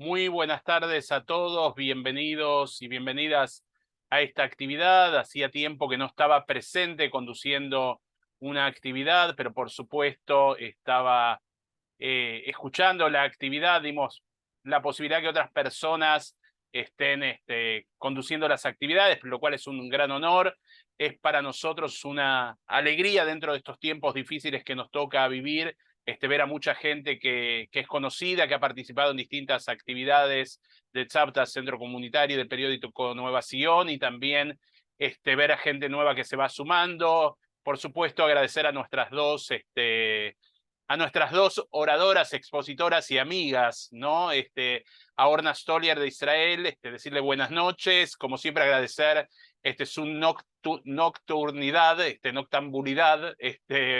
Muy buenas tardes a todos, bienvenidos y bienvenidas a esta actividad. Hacía tiempo que no estaba presente conduciendo una actividad, pero por supuesto estaba escuchando la actividad. Dimos la posibilidad que otras personas estén conduciendo las actividades, lo cual es un gran honor. Es para nosotros una alegría dentro de estos tiempos difíciles que nos toca vivir, ver a mucha gente que es conocida, que ha participado en distintas actividades de Tzavta, Centro Comunitario, del periódico Nueva Sion, y también ver a gente nueva que se va sumando. Por supuesto, agradecer a nuestras dos oradoras, expositoras y amigas, ¿no? A Orna Stoliar de Israel, decirle buenas noches, como siempre agradecer su nocturnidad, noctambulidad,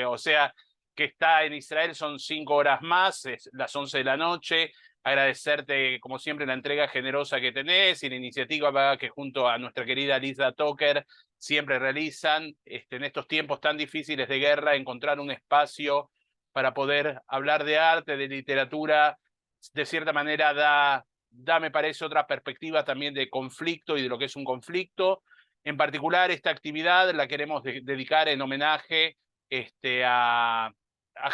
o sea, que está en Israel, son 5 horas más, es las 11 de la noche. Agradecerte, como siempre, la entrega generosa que tenés y la iniciativa que junto a nuestra querida Lisa Toker siempre realizan en estos tiempos tan difíciles de guerra, encontrar un espacio para poder hablar de arte, de literatura. De cierta manera me parece, otra perspectiva también de conflicto y de lo que es un conflicto. En particular, esta actividad la queremos dedicar en homenaje a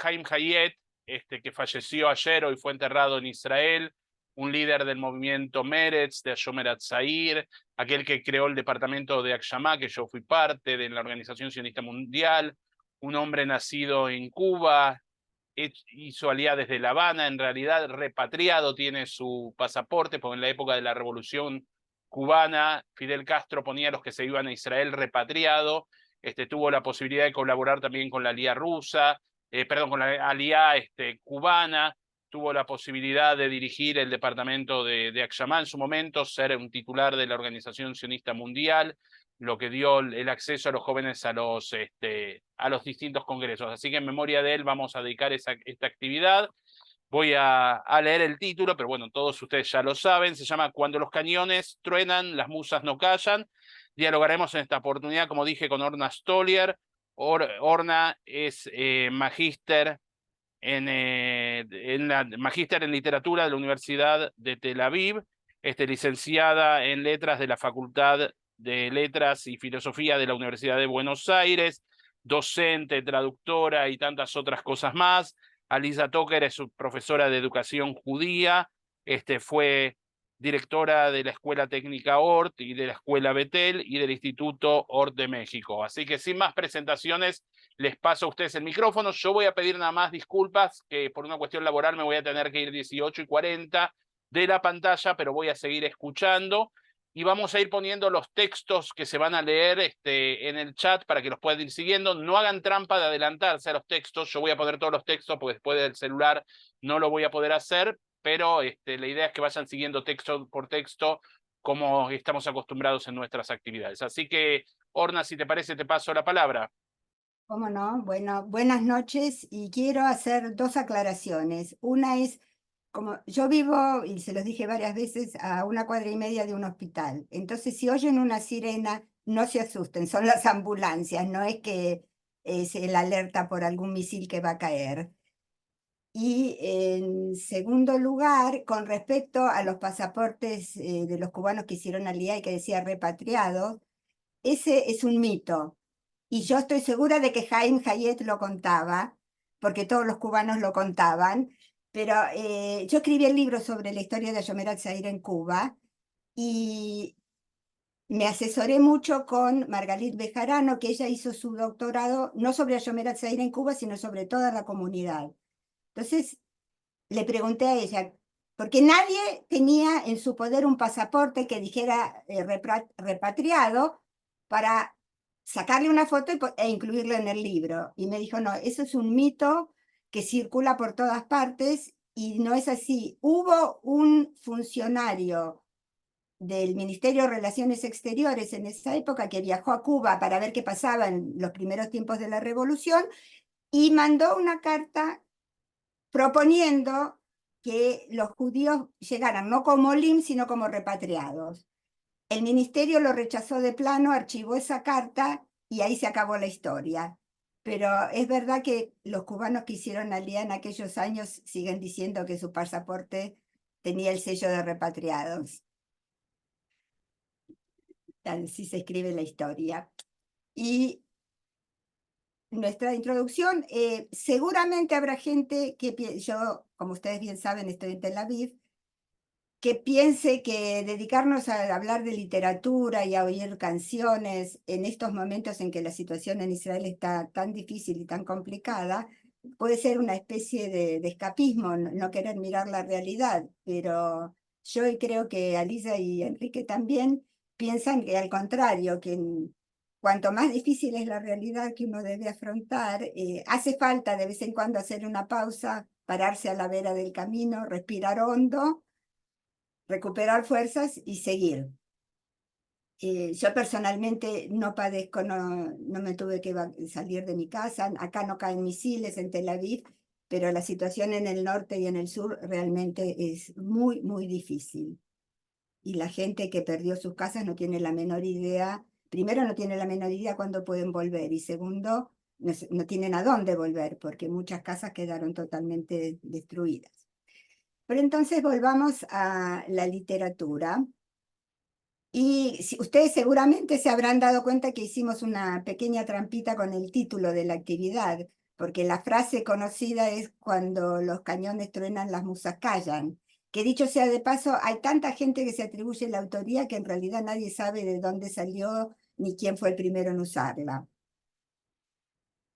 Haim Hayet, que falleció ayer, hoy fue enterrado en Israel, un líder del movimiento Meretz, de Shomer Hatzair, aquel que creó el departamento de Akshama, que yo fui parte de la Organización Sionista Mundial, un hombre nacido en Cuba, hizo alía desde La Habana, en realidad repatriado, tiene su pasaporte, porque en la época de la Revolución Cubana, Fidel Castro ponía a los que se iban a Israel repatriado. Tuvo la posibilidad de colaborar también con la alía rusa, con la alía cubana, tuvo la posibilidad de dirigir el departamento de Akshama en su momento, ser un titular de la Organización Sionista Mundial, lo que dio el acceso a los jóvenes a los distintos congresos. Así que en memoria de él vamos a dedicar esta actividad. Voy a leer el título, pero bueno, todos ustedes ya lo saben. Se llama Cuando los cañones truenan, las musas no callan. Dialogaremos en esta oportunidad, como dije, con Orna Stoliar. Orna es magíster magíster en literatura de la Universidad de Tel Aviv, licenciada en letras de la Facultad de Letras y Filosofía de la Universidad de Buenos Aires, docente, traductora y tantas otras cosas más. Alisa Toker es profesora de educación judía, fue directora de la Escuela Técnica Ort y de la Escuela Betel y del Instituto Ort de México. Así que sin más presentaciones, les paso a ustedes el micrófono. Yo voy a pedir nada más disculpas, que por una cuestión laboral me voy a tener que ir 18:40 de la pantalla, pero voy a seguir escuchando y vamos a ir poniendo los textos que se van a leer en el chat para que los puedan ir siguiendo. No hagan trampa de adelantarse a los textos. Yo voy a poner todos los textos porque después del celular no lo voy a poder hacer, pero la idea es que vayan siguiendo texto por texto como estamos acostumbrados en nuestras actividades. Así que, Orna, si te parece, te paso la palabra. ¿Cómo no? Bueno, buenas noches y quiero hacer dos aclaraciones. Una es, como yo vivo, y se los dije varias veces, a 1,5 cuadras de un hospital. Entonces, si oyen una sirena, no se asusten, son las ambulancias, no es que es el alerta por algún misil que va a caer. Y en segundo lugar, con respecto a los pasaportes de los cubanos que hicieron alía y que decía repatriados, ese es un mito. Y yo estoy segura de que Haim Hayet lo contaba, porque todos los cubanos lo contaban, pero yo escribí el libro sobre la historia de Yomer Zaire en Cuba y me asesoré mucho con Margalit Bejarano, que ella hizo su doctorado no sobre Yomer Zaire en Cuba, sino sobre toda la comunidad. Entonces le pregunté a ella, porque nadie tenía en su poder un pasaporte que dijera repatriado para sacarle una foto e incluirlo en el libro. Y me dijo, no, eso es un mito que circula por todas partes y no es así. Hubo un funcionario del Ministerio de Relaciones Exteriores en esa época que viajó a Cuba para ver qué pasaba en los primeros tiempos de la revolución y mandó una carta proponiendo que los judíos llegaran no como LIM, sino como repatriados. El ministerio lo rechazó de plano, archivó esa carta y ahí se acabó la historia. Pero es verdad que los cubanos que hicieron alía en aquellos años siguen diciendo que su pasaporte tenía el sello de repatriados. Así se escribe la historia. Y nuestra introducción, seguramente habrá gente que, yo, como ustedes bien saben, estoy en Tel Aviv, que piense que dedicarnos a hablar de literatura y a oír canciones en estos momentos en que la situación en Israel está tan difícil y tan complicada, puede ser una especie de escapismo, no querer mirar la realidad, pero yo creo que Alisa y Enrique también piensan que al contrario, que cuanto más difícil es la realidad que uno debe afrontar, hace falta de vez en cuando hacer una pausa, pararse a la vera del camino, respirar hondo, recuperar fuerzas y seguir. Yo personalmente no padezco, no me tuve que salir de mi casa, acá no caen misiles en Tel Aviv, pero la situación en el norte y en el sur realmente es muy, muy difícil. Y la gente que perdió sus casas no tiene la menor idea, primero no tiene la menor idea cuándo pueden volver, y segundo, no tienen a dónde volver, porque muchas casas quedaron totalmente destruidas. Pero entonces volvamos a la literatura. Y ustedes seguramente se habrán dado cuenta que hicimos una pequeña trampita con el título de la actividad, porque la frase conocida es cuando los cañones truenan, las musas callan. Que dicho sea de paso, hay tanta gente que se atribuye la autoría que en realidad nadie sabe de dónde salió ni quién fue el primero en usarla.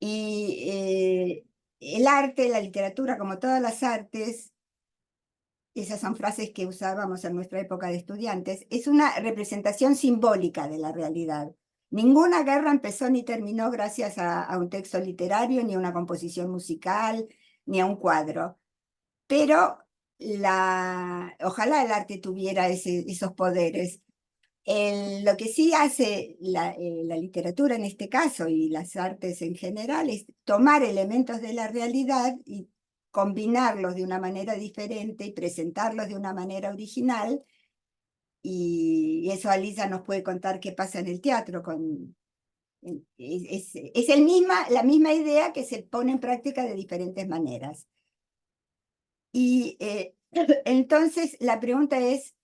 Y el arte, la literatura, como todas las artes, esas son frases que usábamos en nuestra época de estudiantes, es una representación simbólica de la realidad. Ninguna guerra empezó ni terminó gracias a un texto literario, ni a una composición musical, ni a un cuadro. Pero ojalá el arte tuviera esos poderes. Lo que sí hace la literatura en este caso y las artes en general es tomar elementos de la realidad y combinarlos de una manera diferente y presentarlos de una manera original. Y eso Alisa nos puede contar qué pasa en el teatro. Es la misma idea que se pone en práctica de diferentes maneras. Y entonces la pregunta es,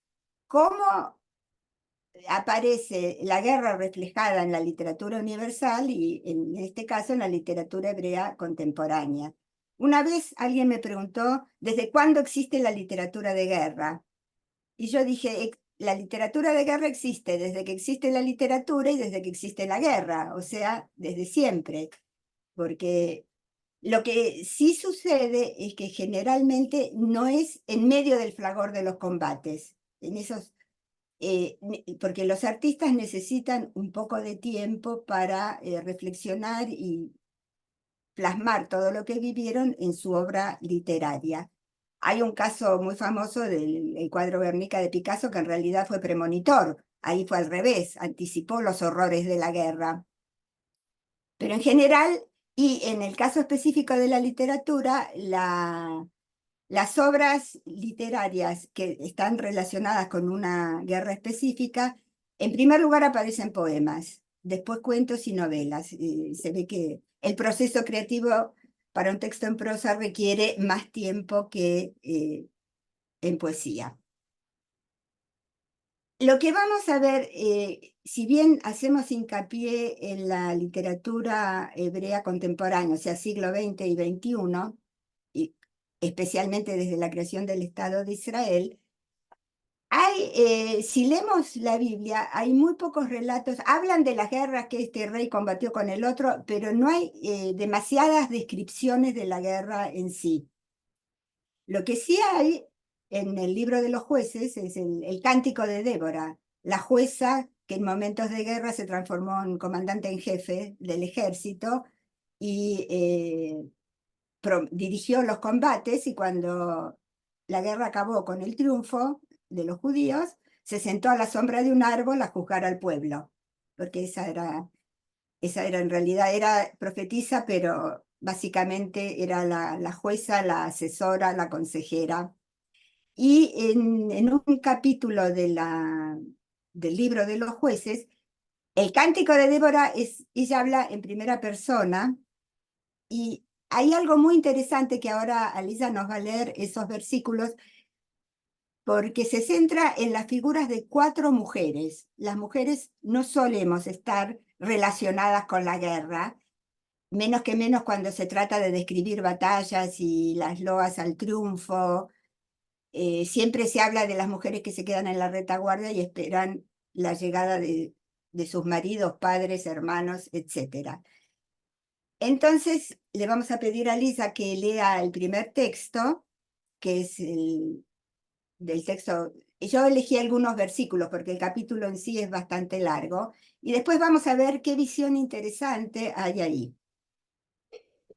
¿cómo aparece la guerra reflejada en la literatura universal y en este caso en la literatura hebrea contemporánea? Una vez alguien me preguntó, ¿desde cuándo existe la literatura de guerra? Y yo dije, la literatura de guerra existe desde que existe la literatura y desde que existe la guerra, o sea, desde siempre, porque lo que sí sucede es que generalmente no es en medio del fragor de los combates, en esos porque los artistas necesitan un poco de tiempo para reflexionar y plasmar todo lo que vivieron en su obra literaria. Hay un caso muy famoso del cuadro Guernica de Picasso que en realidad fue premonitor. Ahí fue al revés, anticipó los horrores de la guerra. Pero en general, y en el caso específico de la literatura, las obras literarias que están relacionadas con una guerra específica, en primer lugar aparecen poemas, después cuentos y novelas. Se ve que el proceso creativo para un texto en prosa requiere más tiempo que en poesía. Lo que vamos a ver, si bien hacemos hincapié en la literatura hebrea contemporánea, o sea, siglo XX y XXI, y especialmente desde la creación del Estado de Israel, si leemos la Biblia, hay muy pocos relatos, hablan de las guerras que este rey combatió con el otro, pero no hay demasiadas descripciones de la guerra en sí. Lo que sí hay en el libro de los jueces es el cántico de Débora, la jueza que en momentos de guerra se transformó en comandante en jefe del ejército y dirigió los combates, y cuando la guerra acabó con el triunfo de los judíos, se sentó a la sombra de un árbol a juzgar al pueblo, porque esa era en realidad, era profetisa, pero básicamente era la jueza, la asesora, la consejera. Y en un capítulo del libro de los jueces, el cántico de Débora ella habla en primera persona, y hay algo muy interesante que ahora Alisa nos va a leer esos versículos. porque se centra en las figuras de 4 mujeres. Las mujeres no solemos estar relacionadas con la guerra, menos que menos cuando se trata de describir batallas y las loas al triunfo. Siempre se habla de las mujeres que se quedan en la retaguardia y esperan la llegada de sus maridos, padres, hermanos, etc. Entonces, le vamos a pedir a Lisa que lea el primer texto, que es del texto. Yo elegí algunos versículos porque el capítulo en sí es bastante largo, y después vamos a ver qué visión interesante hay ahí.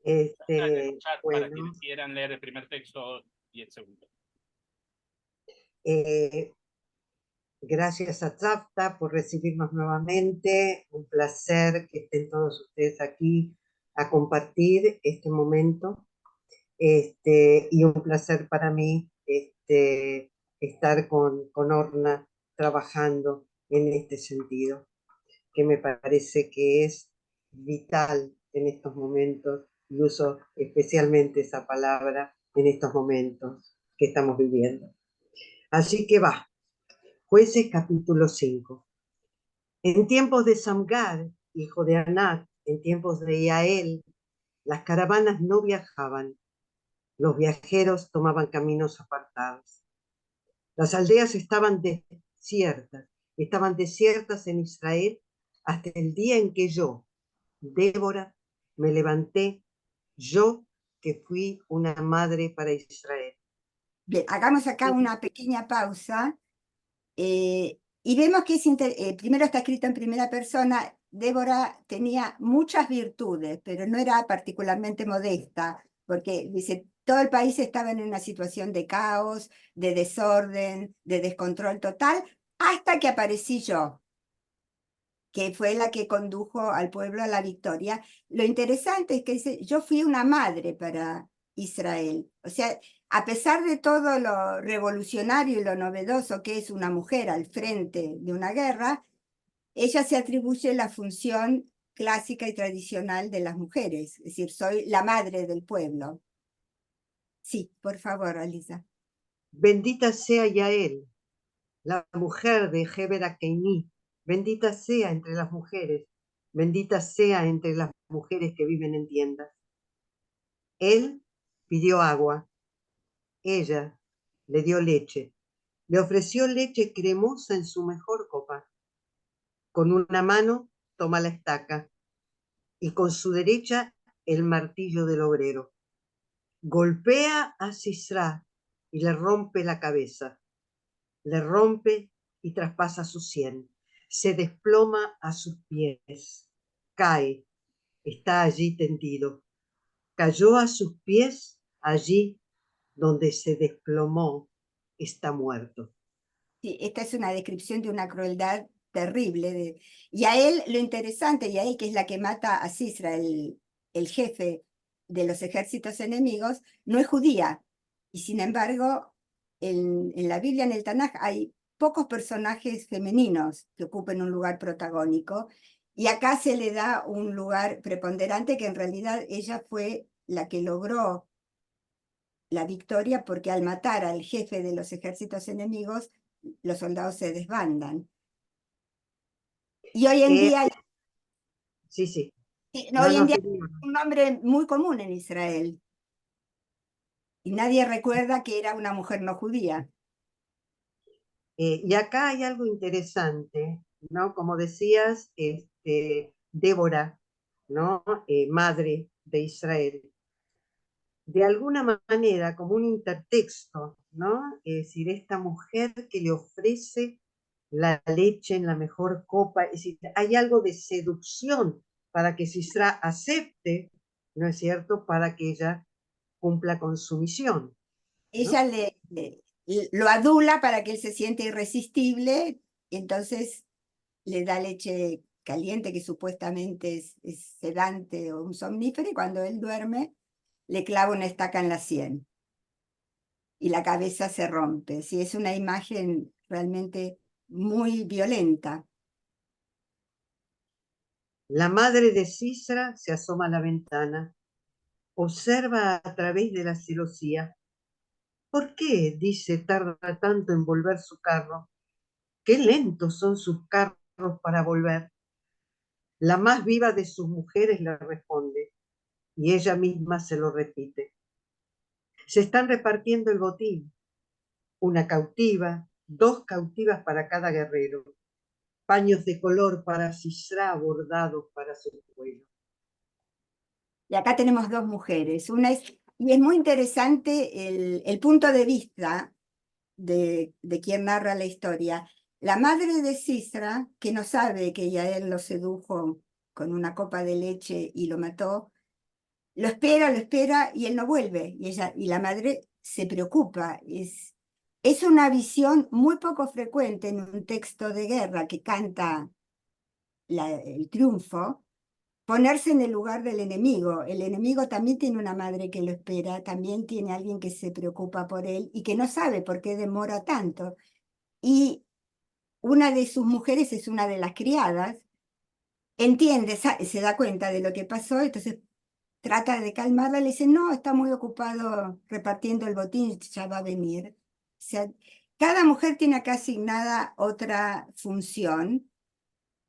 En el chat para Bueno, quienes quieran leer el primer texto y el segundo. gracias a Tzavta por recibirnos nuevamente. Un placer que estén todos ustedes aquí a compartir este momento. Y un placer para mí estar con Orna trabajando en este sentido, que me parece que es vital en estos momentos, y uso especialmente esa palabra en estos momentos que estamos viviendo. Así que va, Jueces capítulo 5. En tiempos de Samgar, hijo de Anat, en tiempos de Yael, las caravanas no viajaban, los viajeros tomaban caminos apartados. Las aldeas estaban desiertas en Israel hasta el día en que yo, Débora, me levanté, yo que fui una madre para Israel. Bien, hagamos acá una pequeña pausa. Y vemos que primero está escrito en primera persona. Débora tenía muchas virtudes, pero no era particularmente modesta, porque dice, todo el país estaba en una situación de caos, de desorden, de descontrol total, hasta que aparecí yo, que fue la que condujo al pueblo a la victoria. Lo interesante es que dice, yo fui una madre para Israel. O sea, a pesar de todo lo revolucionario y lo novedoso que es una mujer al frente de una guerra, ella se atribuye la función clásica y tradicional de las mujeres, es decir, soy la madre del pueblo. Sí, por favor, Alisa. Bendita sea Yael, la mujer de Heber Keini, bendita sea entre las mujeres, bendita sea entre las mujeres que viven en tiendas. Él pidió agua, ella le dio leche, le ofreció leche cremosa en su mejor copa. Con una mano toma la estaca y con su derecha el martillo del obrero. Golpea a Sisra y le rompe la cabeza, le rompe y traspasa su sien. Se desploma a sus pies, cae, está allí tendido. Cayó a sus pies allí donde se desplomó, está muerto. Sí, esta es una descripción de una crueldad terrible. Y a él, lo interesante, y a él que es la que mata a Sisra, el jefe de los ejércitos enemigos, no es judía. Y sin embargo, en la Biblia, en el Tanaj, hay pocos personajes femeninos que ocupen un lugar protagónico. Y acá se le da un lugar preponderante que en realidad ella fue la que logró la victoria, porque al matar al jefe de los ejércitos enemigos, los soldados se desbandan. Y hoy en día, Sí. no, hoy en día es un nombre muy común en Israel. Y nadie recuerda que era una mujer no judía. Y acá hay algo interesante, ¿no? Como decías, Débora, ¿no? Madre de Israel. De alguna manera, como un intertexto, ¿no? Es decir, esta mujer que le ofrece la leche en la mejor copa, es decir, hay algo de seducción para que Sisra acepte, ¿no es cierto?, para que ella cumpla con su misión, Ella ¿no? lo adula para que él se siente irresistible, y entonces le da leche caliente que supuestamente es sedante o un somnífero, y cuando él duerme le clava una estaca en la sien y la cabeza se rompe. Sí, es una imagen realmente muy violenta. La madre de Sisra se asoma a la ventana, observa a través de la celosía. ¿Por qué, dice, tarda tanto en volver su carro? Qué lentos son sus carros para volver. La más viva de sus mujeres le responde, y ella misma se lo repite. Se están repartiendo el botín, una cautiva, 2 cautivas para cada guerrero, paños de color para Sisra bordados para su vuelo. Y acá tenemos dos mujeres. Y es muy interesante el punto de vista de quien narra la historia. La madre de Sisra, que no sabe que Yael lo sedujo con una copa de leche y lo mató, lo espera y él no vuelve. Y la madre se preocupa. Es una visión muy poco frecuente en un texto de guerra que canta el triunfo, ponerse en el lugar del enemigo. El enemigo también tiene una madre que lo espera, también tiene alguien que se preocupa por él y que no sabe por qué demora tanto. Y una de sus mujeres es una de las criadas, entiende, se da cuenta de lo que pasó, entonces trata de calmarla, le dice, no, está muy ocupado repartiendo el botín, ya va a venir. O sea, cada mujer tiene acá asignada otra función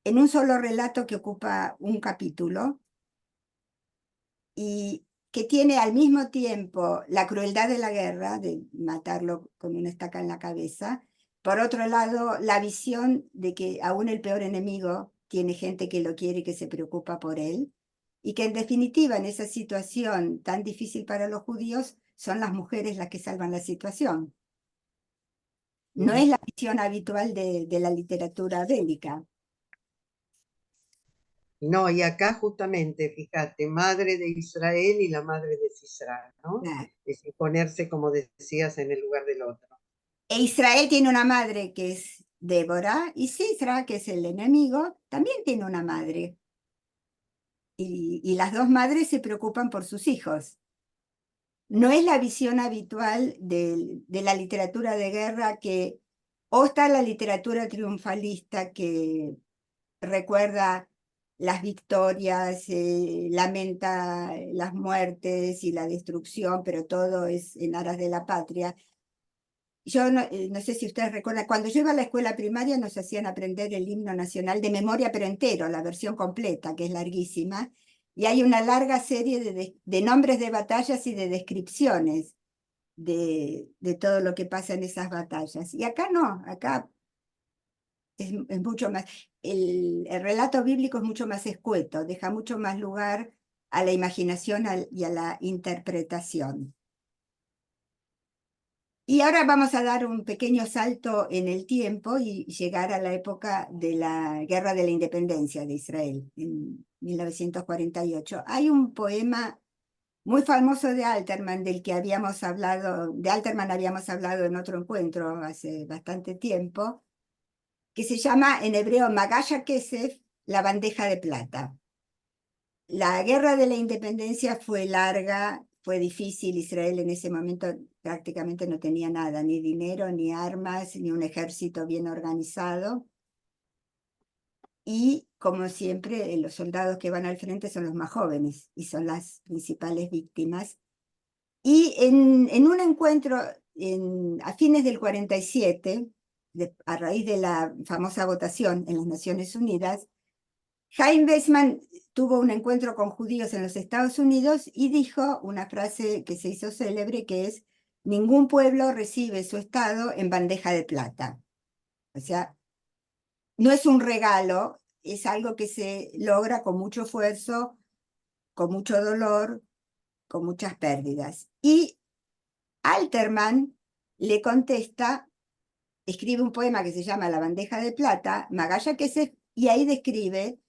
en un solo relato que ocupa un capítulo y que tiene al mismo tiempo la crueldad de la guerra, de matarlo con una estaca en la cabeza, por otro lado, la visión de que aún el peor enemigo tiene gente que lo quiere y que se preocupa por él, y que en definitiva en esa situación tan difícil para los judíos son las mujeres las que salvan la situación. No es la visión habitual de la literatura bélica. No, y acá justamente, fíjate, madre de Israel y la madre de Sisra, ¿no? Claro. Es ponerse, como decías, en el lugar del otro. E Israel tiene una madre que es Débora, y Sisra, que es el enemigo, también tiene una madre. Y las dos madres se preocupan por sus hijos. No es la visión habitual de la literatura de guerra que, o está la literatura triunfalista que recuerda las victorias, lamenta las muertes y la destrucción, pero todo es en aras de la patria. Yo no sé si ustedes recuerdan, cuando yo iba a la escuela primaria nos hacían aprender el himno nacional de memoria, pero entero, la versión completa, que es larguísima, y hay una larga serie de nombres de batallas y de descripciones de todo lo que pasa en esas batallas. Y acá no, acá es mucho más, el relato bíblico es mucho más escueto, deja mucho más lugar a la imaginación y a la interpretación. Y ahora vamos a dar un pequeño salto en el tiempo y llegar a la época de la Guerra de la Independencia de Israel, en 1948. Hay un poema muy famoso de Alterman, del que habíamos hablado, de Alterman habíamos hablado en otro encuentro hace bastante tiempo, que se llama en hebreo Magasha Kesef, la bandeja de plata. La guerra de la independencia fue larga, fue difícil. Israel en ese momento prácticamente no tenía nada, ni dinero, ni armas, ni un ejército bien organizado. Y como siempre, los soldados que van al frente son los más jóvenes y son las principales víctimas. Y en un encuentro a fines del 47, a raíz de la famosa votación en las Naciones Unidas, Chaim Weizmann tuvo un encuentro con judíos en los Estados Unidos y dijo una frase que se hizo célebre, que es: ningún pueblo recibe su Estado en bandeja de plata. O sea, no es un regalo, es algo que se logra con mucho esfuerzo, con mucho dolor, con muchas pérdidas. Y Alterman le contesta, escribe un poema que se llama La bandeja de plata, Magalla Kesef, y ahí describe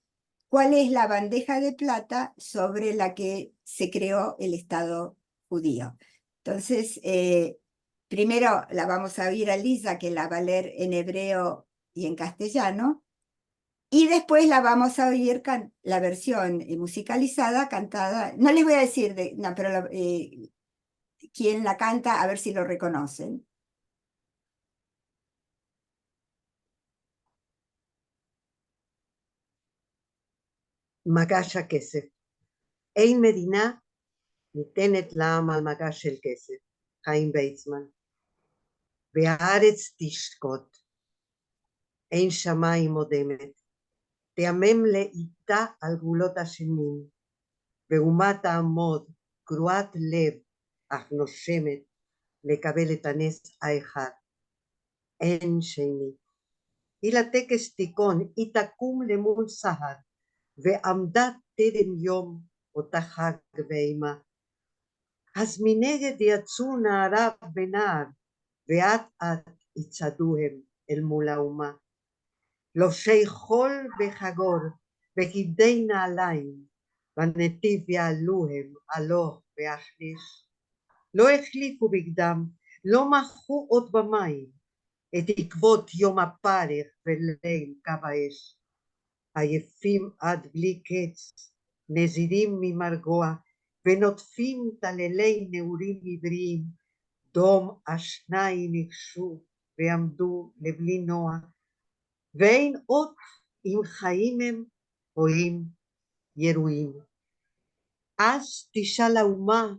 cuál es la bandeja de plata sobre la que se creó el Estado judío. Entonces, primero la vamos a oír a Lisa, que la va a leer en hebreo y en castellano, y después la vamos a oír la versión musicalizada, cantada. No les voy a decir, no, pero quién la canta, a ver si lo reconocen. Magalla Kesef. Ein Medina ניתנת לעם על מגש של כסף, חיים ויצמן. והארץ תשקוט, אין שמיים אודמת, תימם לאיטה על גבולות השנים, ואומה תעמוד קרועת לב, אך נושמת, לקבל את הנס האחד. אין שני. היא לטקס תיכון, היא תקום למול סהר, ועמדה תדם יום אותה חג ואימה. אז מנגד יצאו נערה ונער, ואט אט יצעדו הם אל מול האומה. לובשי חול וחגור, וכבדי נעליים, בנתיב יעלו הם הלוך והחליש. לא החליפו בגדם, לא מחו עוד במים, את עקבות יום הפרך וליל קו האש. עייפים עד בלי קץ, נזירים ממרגוע, ונוטפים טללי נעורים עבריים, דום השניים ניגשו ועמדו לבלי נוע, ואין אות אם חיים הם או אם ירויים. אז תשאל האומה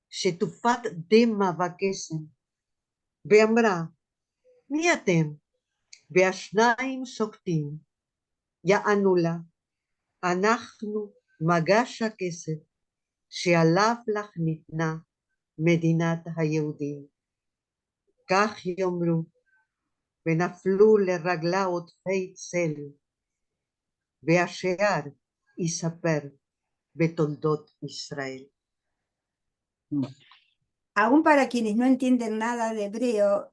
שטופת דמע וקסם, ואמרה, מי אתם? והשניים שוקטים, יענו לה, אנחנו מגש הכסף, שעליו לך ניתנה מדינת היהודים. כך יאמרו, ונפלו לרגלה עוטפי צל, והשאר יספר בתולדות ישראל. Aún para quienes no entienden nada de hebreo,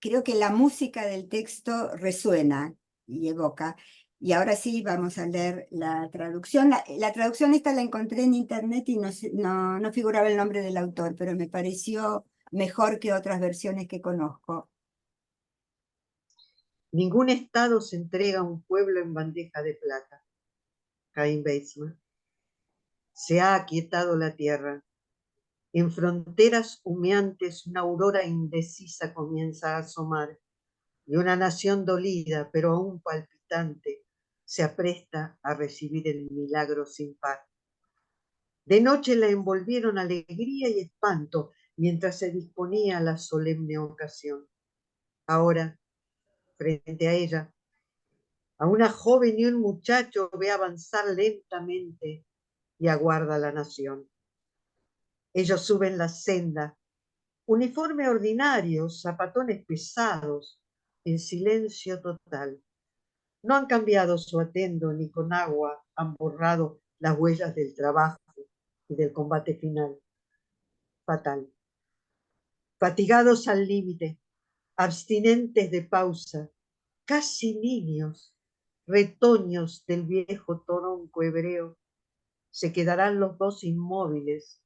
creo que la música del texto resuena y evoca. Y ahora sí vamos a leer la traducción. La traducción esta la encontré en internet y no figuraba el nombre del autor, pero me pareció mejor que otras versiones que conozco. Ningún estado se entrega a un pueblo en bandeja de plata. Chaim Weizmann. Se ha aquietado la tierra. En fronteras humeantes una aurora indecisa comienza a asomar, y una nación dolida, pero aún palpitante, se apresta a recibir el milagro sin par. De noche la envolvieron alegría y espanto mientras se disponía a la solemne ocasión. Ahora, frente a ella, a una joven y un muchacho ve avanzar lentamente y aguarda la nación. Ellos suben la senda, uniforme ordinario, zapatones pesados, en silencio total. No han cambiado su atuendo ni con agua han borrado las huellas del trabajo y del combate final. Fatal. Fatigados al límite, abstinentes de pausa, casi niños, retoños del viejo toronco hebreo, se quedarán los dos inmóviles,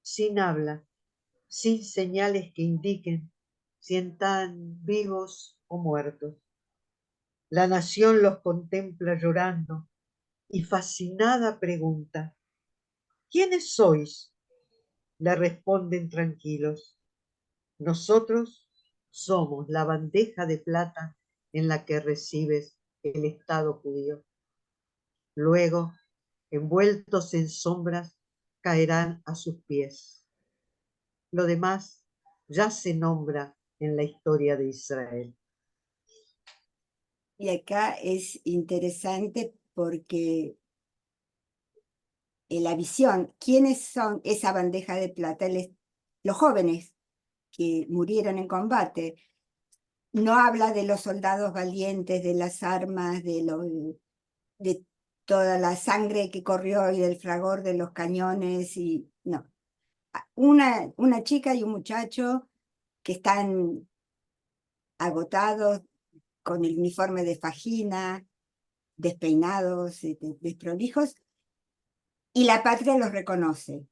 sin habla, sin señales que indiquen si están vivos o muertos. La nación los contempla llorando y fascinada pregunta, ¿quiénes sois? Le responden tranquilos, nosotros somos la bandeja de plata en la que recibes el Estado judío. Luego, envueltos en sombras, caerán a sus pies. Lo demás ya se nombra en la historia de Israel. Y acá es interesante porque la visión, ¿quiénes son esa bandeja de plata? Los jóvenes que murieron en combate. No habla de los soldados valientes, de las armas, de toda la sangre que corrió y del fragor de los cañones. No. Una chica y un muchacho que están agotados, con el uniforme de fajina, despeinados, desprolijos, y la patria los reconoce.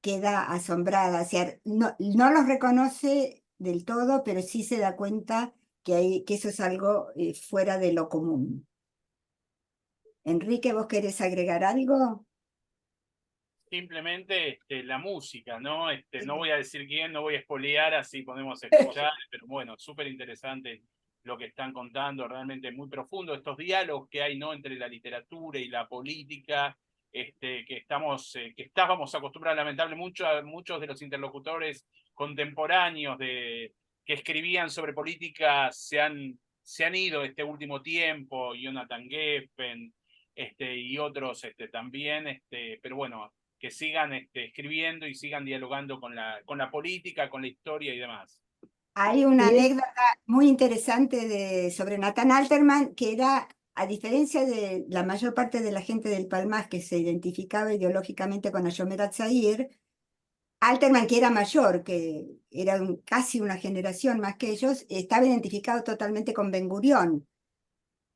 Queda asombrada, o sea, no los reconoce del todo, pero sí se da cuenta que eso es algo fuera de lo común. Enrique, ¿vos querés agregar algo? Simplemente la música, ¿no? No voy a decir quién, no voy a espolear, así podemos escuchar, pero bueno, súper interesante lo que están contando, realmente muy profundo, estos diálogos que hay, ¿no? Entre la literatura y la política, que estábamos acostumbrados, lamentablemente, muchos de los interlocutores contemporáneos de que escribían sobre política se han ido este último tiempo, Jonathan Geffen, y otros también, pero bueno, que sigan escribiendo y sigan dialogando con la política, con la historia y demás. Hay una anécdota muy interesante sobre Nathan Alterman, que era, a diferencia de la mayor parte de la gente del Palmaz que se identificaba ideológicamente con Ashomer Atzair, Alterman, que era mayor, que era casi una generación más que ellos, estaba identificado totalmente con Ben Gurión.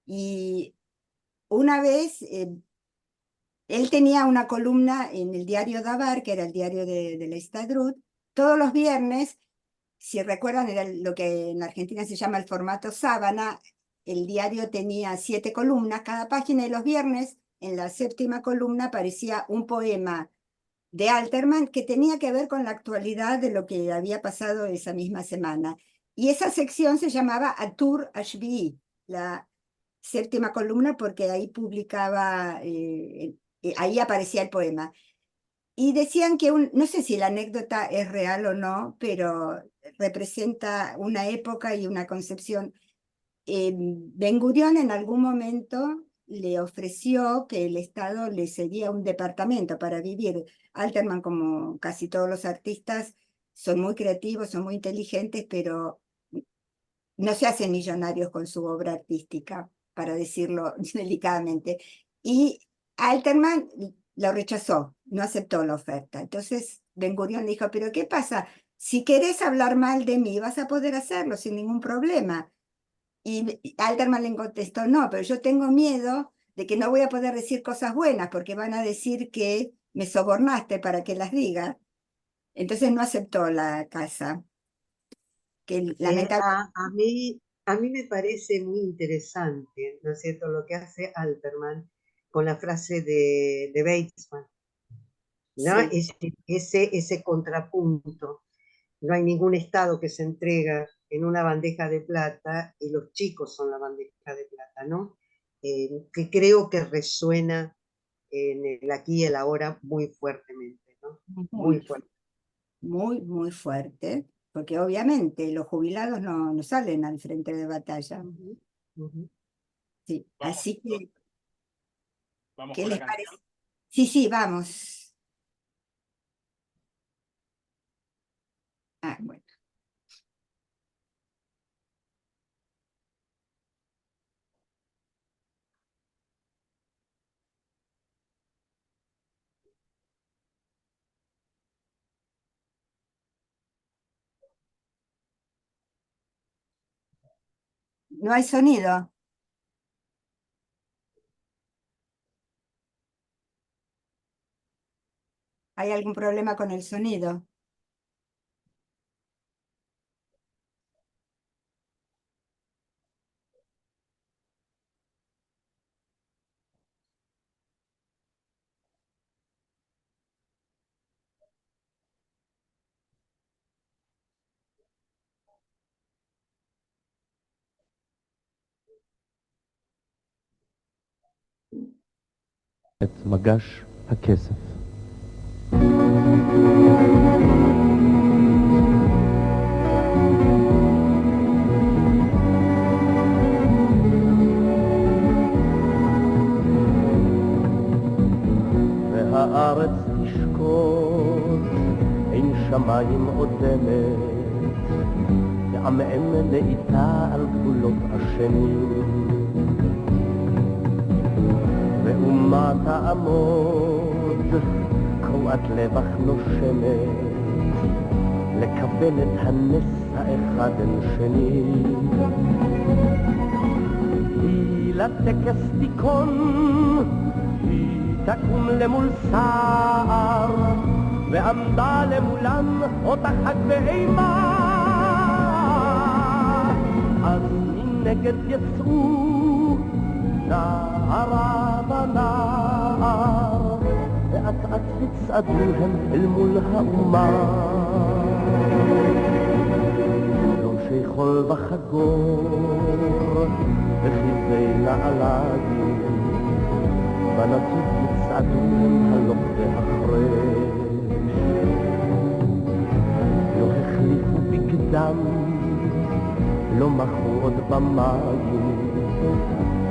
Y una vez, él tenía una columna en el diario Dabar, que era el diario de la Histadrut, todos los viernes. Si recuerdan, era lo que en Argentina se llama el formato sábana. El diario tenía 7 columnas cada página, y los viernes, en la 7ª columna, aparecía un poema de Alterman que tenía que ver con la actualidad de lo que había pasado esa misma semana. Y esa sección se llamaba Atur Ashbi'i, la 7ª columna, porque ahí publicaba, ahí aparecía el poema. Y decían que, no sé si la anécdota es real o no, pero representa una época y una concepción. Ben Gurión en algún momento le ofreció que el Estado le cedía un departamento para vivir. Alterman, como casi todos los artistas, son muy creativos, son muy inteligentes, pero no se hacen millonarios con su obra artística, para decirlo delicadamente. Y Alterman lo rechazó, no aceptó la oferta. Entonces Ben Gurión dijo, pero ¿qué pasa? Si querés hablar mal de mí, vas a poder hacerlo sin ningún problema. Y Alterman le contestó, no, pero yo tengo miedo de que no voy a poder decir cosas buenas, porque van a decir que me sobornaste para que las diga. Entonces no aceptó la casa, que lamentablemente... A mí me parece muy interesante, ¿no es cierto?, lo que hace Alterman con la frase de Batesman, ¿no? Sí. Ese contrapunto. No hay ningún Estado que se entrega en una bandeja de plata y los chicos son la bandeja de plata, ¿no? Que creo que resuena en el aquí y el ahora muy fuertemente, ¿no? Muy Muy, fuerte. muy fuerte, porque obviamente los jubilados no salen al frente de batalla. Uh-huh, uh-huh. Sí, Vamos, así que, vamos ¿qué con la les parece? canción. Sí, vamos. Bueno. No hay sonido. ¿Hay algún problema con el sonido? את מגש הכסף. והארץ תשקוט, אין שמיים עודמת, תעמעם לאיטה על גבולות השנים. ואומה תעמוד, קרועת לבך נושמת, לקבל את הנס האחד אל שני. היא לטקס תיכון, היא תקום למול סער, ועמדה למולם אותה חג ואימה. אז מנגד יצאו נערה ונער, ואט אט יצעדו הם אל מול האומה. לובשי חול וחגור, וחיבי נעליים, בנתיב יצעדו הם הלוך והחרש. לא החליפו בגדם, לא מחו עוד במים,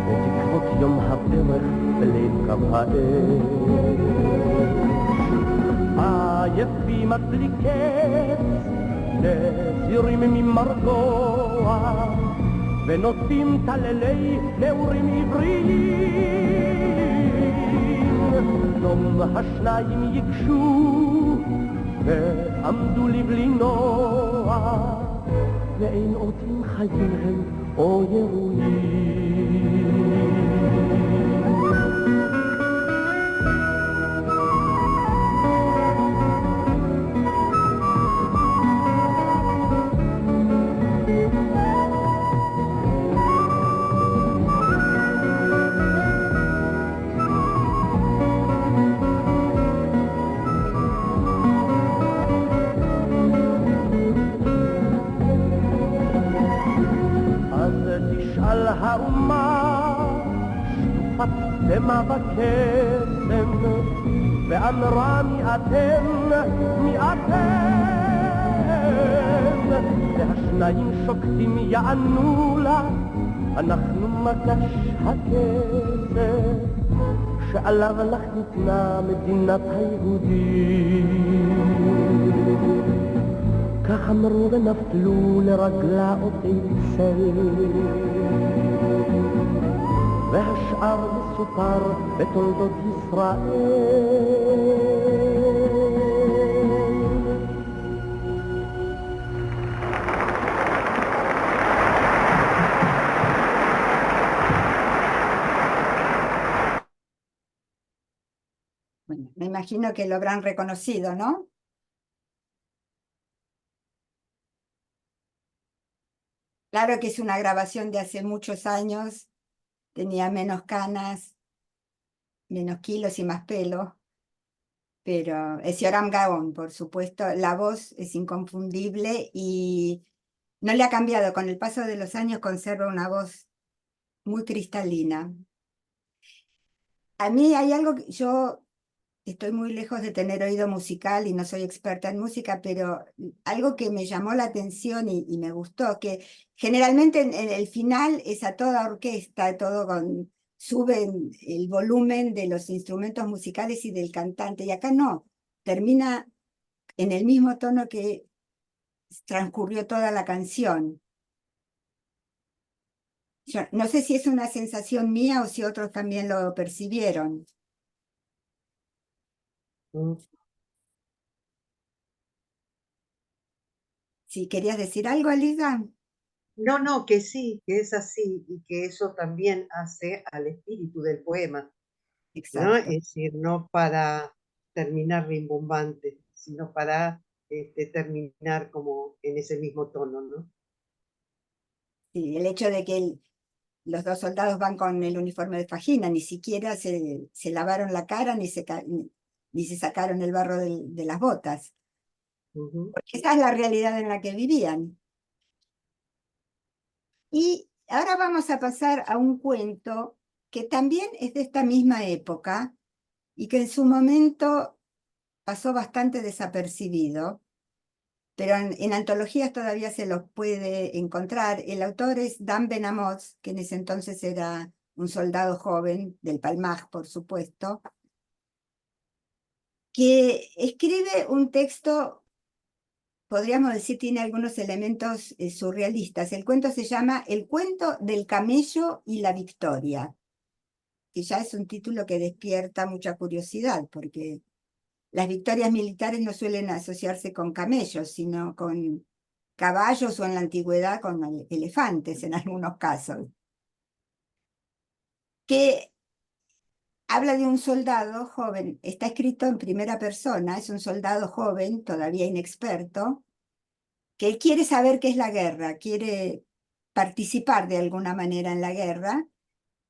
ותקוות יום הפרח בליל קו האש. עייפים עד בלי קץ, נזירים ממרגוע, ונוטים תללי נעורים עבריים. נום השניים ייגשו, ועמדו לבלי נוע, ואין עוד אם חיים הם או ירויים. על האומה שטופת דמה וקסם, ואמרה מי אתם, מי אתם, והשניים שוקטים יענו לה, אנחנו מגש הכסף שעליו לך ניתנה מדינת היהודים. כך אמרו ונפלו לרגלה אותי צל, והשאר מסופר בתולדות ישראל. Bueno, me imagino que lo habrán reconocido, ¿no? Claro que es una grabación de hace muchos años, tenía menos canas, menos kilos y más pelo, pero es Yoram Gaon, por supuesto, la voz es inconfundible y no le ha cambiado, con el paso de los años conserva una voz muy cristalina. A mí hay algo que yo estoy muy lejos de tener oído musical y no soy experta en música, pero algo que me llamó la atención y me gustó, que generalmente en el final es a toda orquesta, suben el volumen de los instrumentos musicales y del cantante, y acá no, termina en el mismo tono que transcurrió toda la canción. Yo no sé si es una sensación mía o si otros también lo percibieron. ¿Sí querías decir algo, Elisa? No, no, que sí, que es así y que eso también hace al espíritu del poema, ¿no? Exacto. Es decir, no para terminar rimbombante, sino para terminar como en ese mismo tono, ¿no? Sí, el hecho de que los dos soldados van con el uniforme de fajina, ni siquiera se lavaron la cara ni se sacaron el barro de las botas. Porque esa es la realidad en la que vivían. Y ahora vamos a pasar a un cuento que también es de esta misma época y que en su momento pasó bastante desapercibido, pero en antologías todavía se los puede encontrar. El autor es Dan Ben Amos, que en ese entonces era un soldado joven, del Palmaj, por supuesto, que escribe un texto, podríamos decir, tiene algunos elementos surrealistas. El cuento se llama El cuento del camello y la victoria, que ya es un título que despierta mucha curiosidad, porque las victorias militares no suelen asociarse con camellos, sino con caballos o en la antigüedad con elefantes en algunos casos. Que habla de un soldado joven, está escrito en primera persona, es un soldado joven, todavía inexperto, que quiere saber qué es la guerra, quiere participar de alguna manera en la guerra,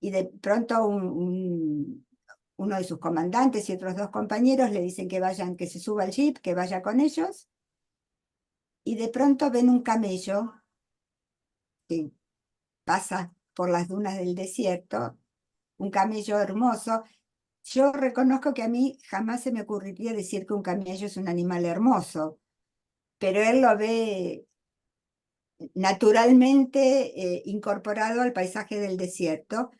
y de pronto uno de sus comandantes y otros dos compañeros le dicen que vayan, que se suba al jeep, que vaya con ellos, y de pronto ven un camello que pasa por las dunas del desierto, un camello hermoso. Yo reconozco que a mí jamás se me ocurriría decir que un camello es un animal hermoso, pero él lo ve naturalmente incorporado al paisaje del desierto.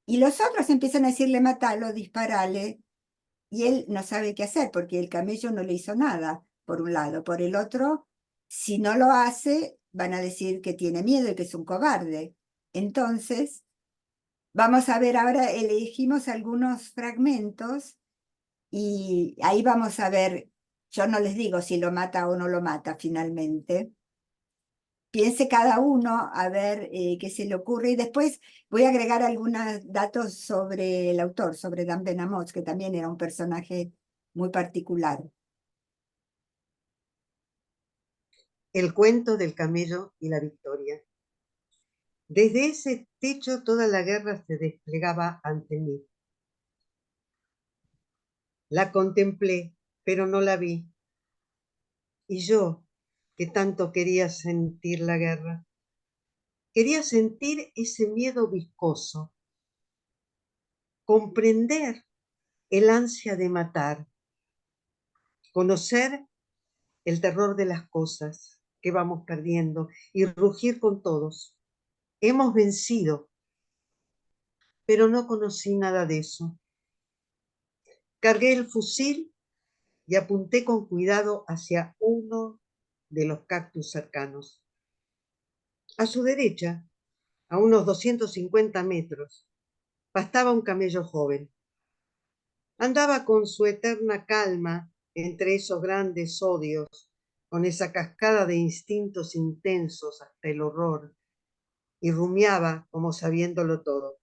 Y los otros empiezan a decirle, matalo, disparale. Y él no sabe qué hacer porque el camello no le hizo nada, por un lado. Por el otro, si no lo hace, van a decir que tiene miedo y que es un cobarde. Entonces, vamos a ver ahora, elegimos algunos fragmentos y ahí vamos a ver, yo no les digo si lo mata o no lo mata finalmente. Piense cada uno a ver qué se le ocurre y después voy a agregar algunos datos sobre el autor, sobre Dan Ben Amos, que también era un personaje muy particular. El cuento del camello y la victoria. Desde ese techo toda la guerra se desplegaba ante mí. La contemplé, pero no la vi. Y yo, que tanto quería sentir la guerra, quería sentir ese miedo viscoso, comprender el ansia de matar, conocer el terror de las cosas que vamos perdiendo y rugir con todos. Hemos vencido, pero no conocí nada de eso. Cargué el fusil y apunté con cuidado hacia uno de los cactus cercanos. A su derecha, a unos 250 metros, pastaba un camello joven. Andaba con su eterna calma entre esos grandes odios, con esa cascada de instintos intensos hasta el horror, y rumiaba como sabiéndolo todo.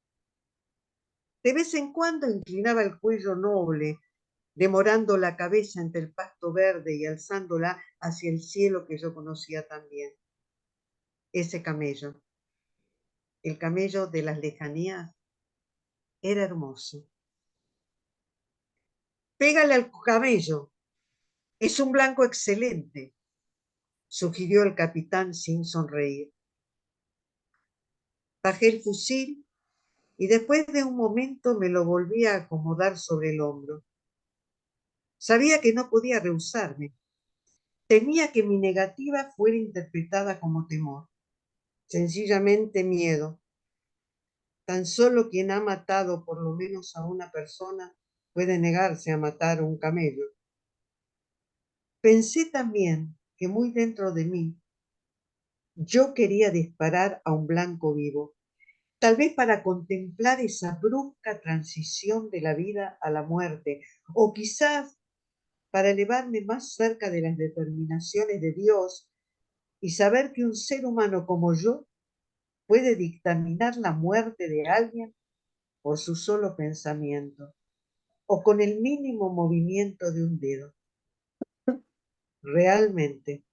De vez en cuando inclinaba el cuello noble, demorando la cabeza entre el pasto verde y alzándola hacia el cielo que yo conocía tan bien. Ese camello, el camello de las lejanías, era hermoso. Pégale al camello, es un blanco excelente, sugirió el capitán sin sonreír. Bajé el fusil y después de un momento me lo volví a acomodar sobre el hombro. Sabía que no podía rehusarme. Temía que mi negativa fuera interpretada como temor, sencillamente miedo. Tan solo quien ha matado por lo menos a una persona puede negarse a matar un camello. Pensé también que muy dentro de mí yo quería disparar a un blanco vivo, tal vez para contemplar esa brusca transición de la vida a la muerte, o quizás para elevarme más cerca de las determinaciones de Dios y saber que un ser humano como yo puede dictaminar la muerte de alguien por su solo pensamiento o con el mínimo movimiento de un dedo. Realmente,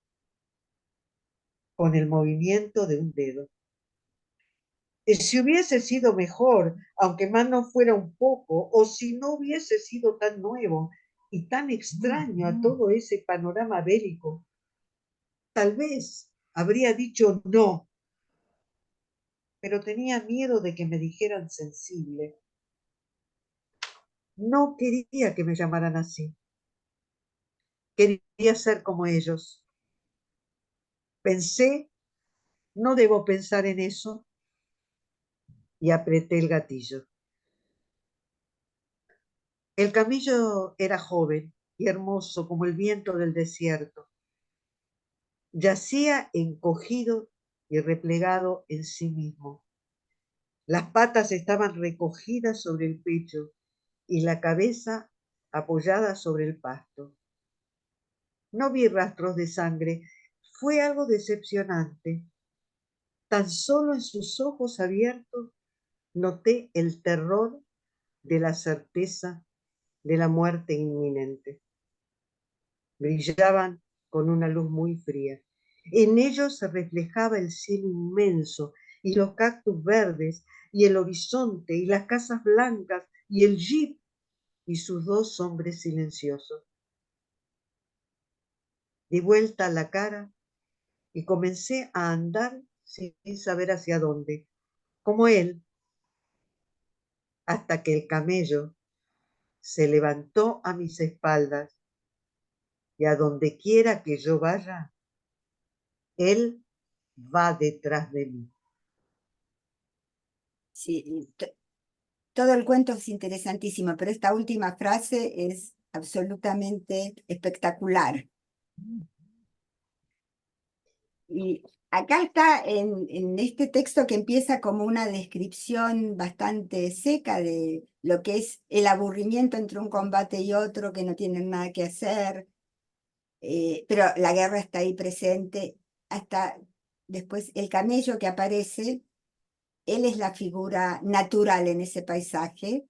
con el movimiento de un dedo. Si hubiese sido mejor, aunque más no fuera un poco, o si no hubiese sido tan nuevo y tan extraño a todo ese panorama bélico, tal vez habría dicho no, pero tenía miedo de que me dijeran sensible. No quería que me llamaran así. Quería ser como ellos. Pensé, no debo pensar en eso, y apreté el gatillo. El camello era joven y hermoso como el viento del desierto. Yacía encogido y replegado en sí mismo. Las patas estaban recogidas sobre el pecho y la cabeza apoyada sobre el pasto. No vi rastros de sangre. Fue algo decepcionante. Tan solo en sus ojos abiertos noté el terror de la certeza de la muerte inminente. Brillaban con una luz muy fría. En ellos se reflejaba el cielo inmenso y los cactus verdes y el horizonte y las casas blancas y el jeep y sus dos hombres silenciosos. Di vuelta la cara y comencé a andar sin saber hacia dónde, como él, hasta que el camello se levantó a mis espaldas y a donde quiera que yo vaya, él va detrás de mí. Sí, todo el cuento es interesantísimo, pero esta última frase es absolutamente espectacular. Y acá está en este texto que empieza como una descripción bastante seca de lo que es el aburrimiento entre un combate y otro, que no tienen nada que hacer, pero la guerra está ahí presente. Hasta después el camello que aparece, él es la figura natural en ese paisaje,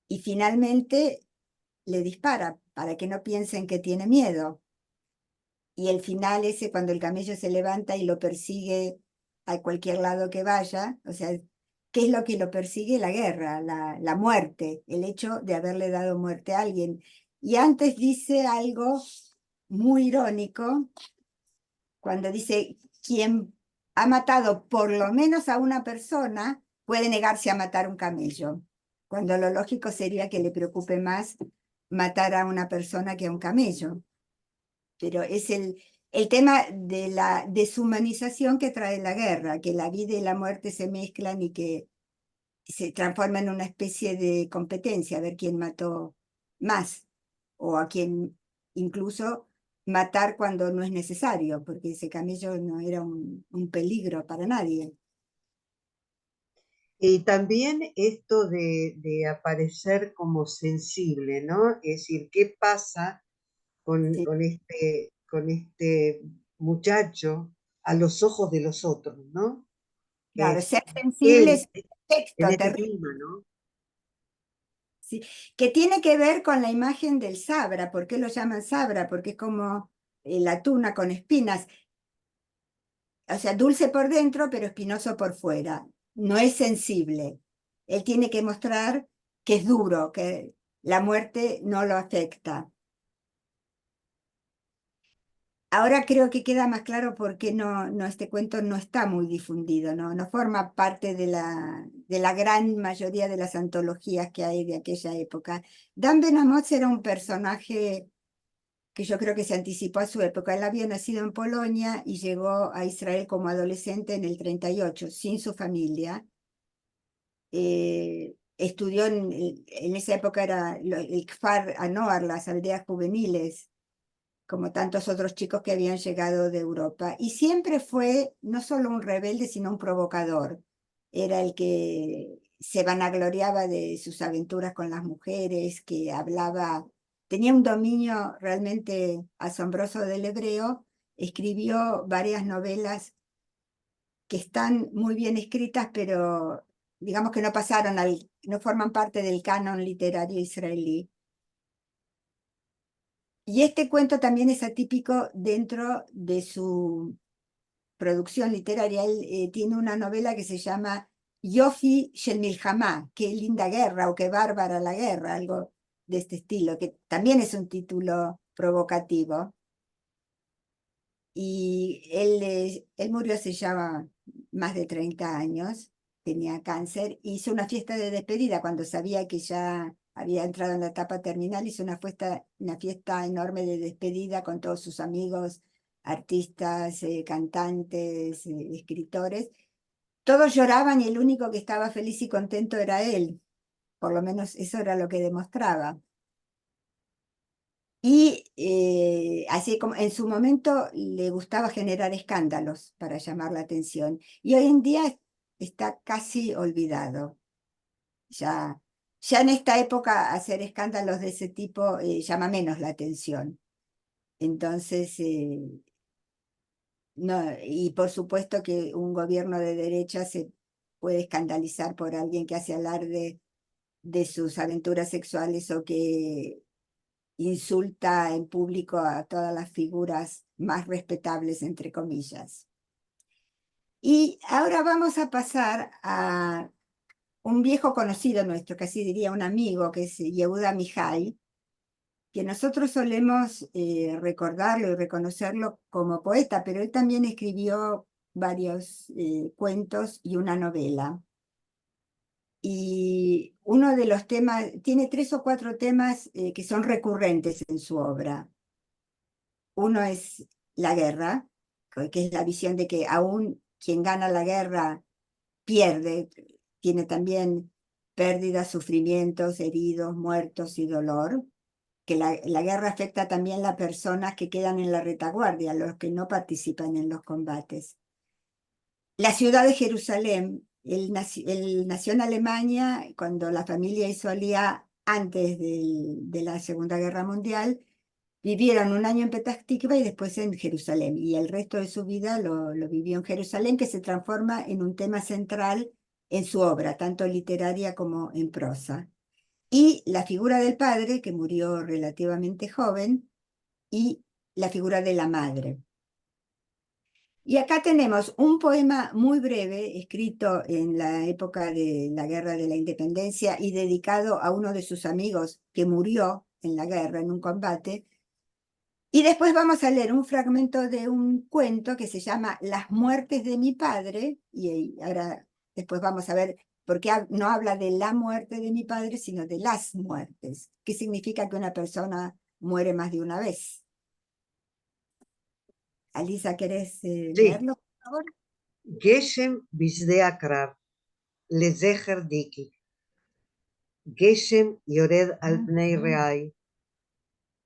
y finalmente le dispara para que no piensen que tiene miedo. Y el final ese, cuando el camello se levanta y lo persigue a cualquier lado que vaya, o sea, ¿qué es lo que lo persigue? La guerra, la muerte, el hecho de haberle dado muerte a alguien. Y antes dice algo muy irónico, cuando dice, quien ha matado por lo menos a una persona, puede negarse a matar un camello, cuando lo lógico sería que le preocupe más matar a una persona que a un camello. Pero es el tema de la deshumanización que trae la guerra, que la vida y la muerte se mezclan y que se transforma en una especie de competencia, a ver quién mató más, o a quién incluso matar cuando no es necesario, porque ese camello no era un peligro para nadie. Y también esto de aparecer como sensible, ¿no? Es decir, ¿qué pasa con, Sí, con este muchacho a los ojos de los otros, ¿no? claro, Es ser sensible es él un en texto este terrible, clima, ¿no? ¿sí? Que tiene que ver con la imagen del sabra. ¿Por qué lo llaman sabra? Porque es como la tuna con espinas. O sea, dulce por dentro, pero espinoso por fuera. No es sensible. Él tiene que mostrar que es duro, que la muerte no lo afecta. Ahora creo que queda más claro por qué este cuento no está muy difundido, no forma parte de la gran mayoría de las antologías que hay de aquella época. Dan Ben Amotz era un personaje que yo creo que se anticipó a su época. Él había nacido en Polonia y llegó a Israel como adolescente en el 38, sin su familia. Estudió en esa época era el Kfar Anoar, las aldeas juveniles, como tantos otros chicos que habían llegado de Europa. Y siempre fue no solo un rebelde, sino un provocador. Era el que se vanagloriaba de sus aventuras con las mujeres, que hablaba, tenía un dominio realmente asombroso del hebreo, escribió varias novelas que están muy bien escritas, pero digamos que no pasaron no forman parte del canon literario israelí. Y este cuento también es atípico dentro de su producción literaria. Él tiene una novela que se llama Yofi Shel Milhamá, qué linda guerra o qué bárbara la guerra, algo de este estilo, que también es un título provocativo. Y él murió hace ya más de 30 años, tenía cáncer, hizo una fiesta de despedida cuando sabía que ya había entrado en la etapa terminal, hizo una fiesta enorme de despedida con todos sus amigos, artistas, cantantes, escritores. Todos lloraban y el único que estaba feliz y contento era él, por lo menos eso era lo que demostraba. Y así como en su momento le gustaba generar escándalos para llamar la atención. Y hoy en día está casi olvidado. Ya, ya en esta época hacer escándalos de ese tipo llama menos la atención. Entonces, no, y por supuesto que un gobierno de derecha se puede escandalizar por alguien que hace alarde de sus aventuras sexuales o que insulta en público a todas las figuras más respetables, entre comillas. Y ahora vamos a pasar a un viejo conocido nuestro, casi diría un amigo, que es Yehuda Mihai, que nosotros solemos recordarlo y reconocerlo como poeta, pero él también escribió varios cuentos y una novela. Y uno de los temas, tiene 3 o 4 temas que son recurrentes en su obra. Uno es la guerra, que es la visión de que aún quien gana la guerra pierde, tiene también pérdidas, sufrimientos, heridos, muertos y dolor, que la guerra afecta también a las personas que quedan en la retaguardia, los que no participan en los combates. La ciudad de Jerusalén, él nació en Alemania cuando la familia hizo alía antes de la Segunda Guerra Mundial. Vivieron un año en Petah Tikva y después en Jerusalén, y el resto de su vida lo vivió en Jerusalén, que se transforma en un tema central en su obra, tanto literaria como en prosa. Y la figura del padre, que murió relativamente joven, y la figura de la madre. Y acá tenemos un poema muy breve, escrito en la época de la Guerra de la Independencia y dedicado a uno de sus amigos que murió en la guerra, en un combate. Y después vamos a leer un fragmento de un cuento que se llama Las muertes de mi padre, y ahora después vamos a ver por qué no habla de la muerte de mi padre, sino de las muertes. ¿Qué significa que una persona muere más de una vez? Alisa, ¿querés Sí. leerlo, por favor? Geshem בשדה הקרב, לזכר דיקי. גשם יורד על פני רעי,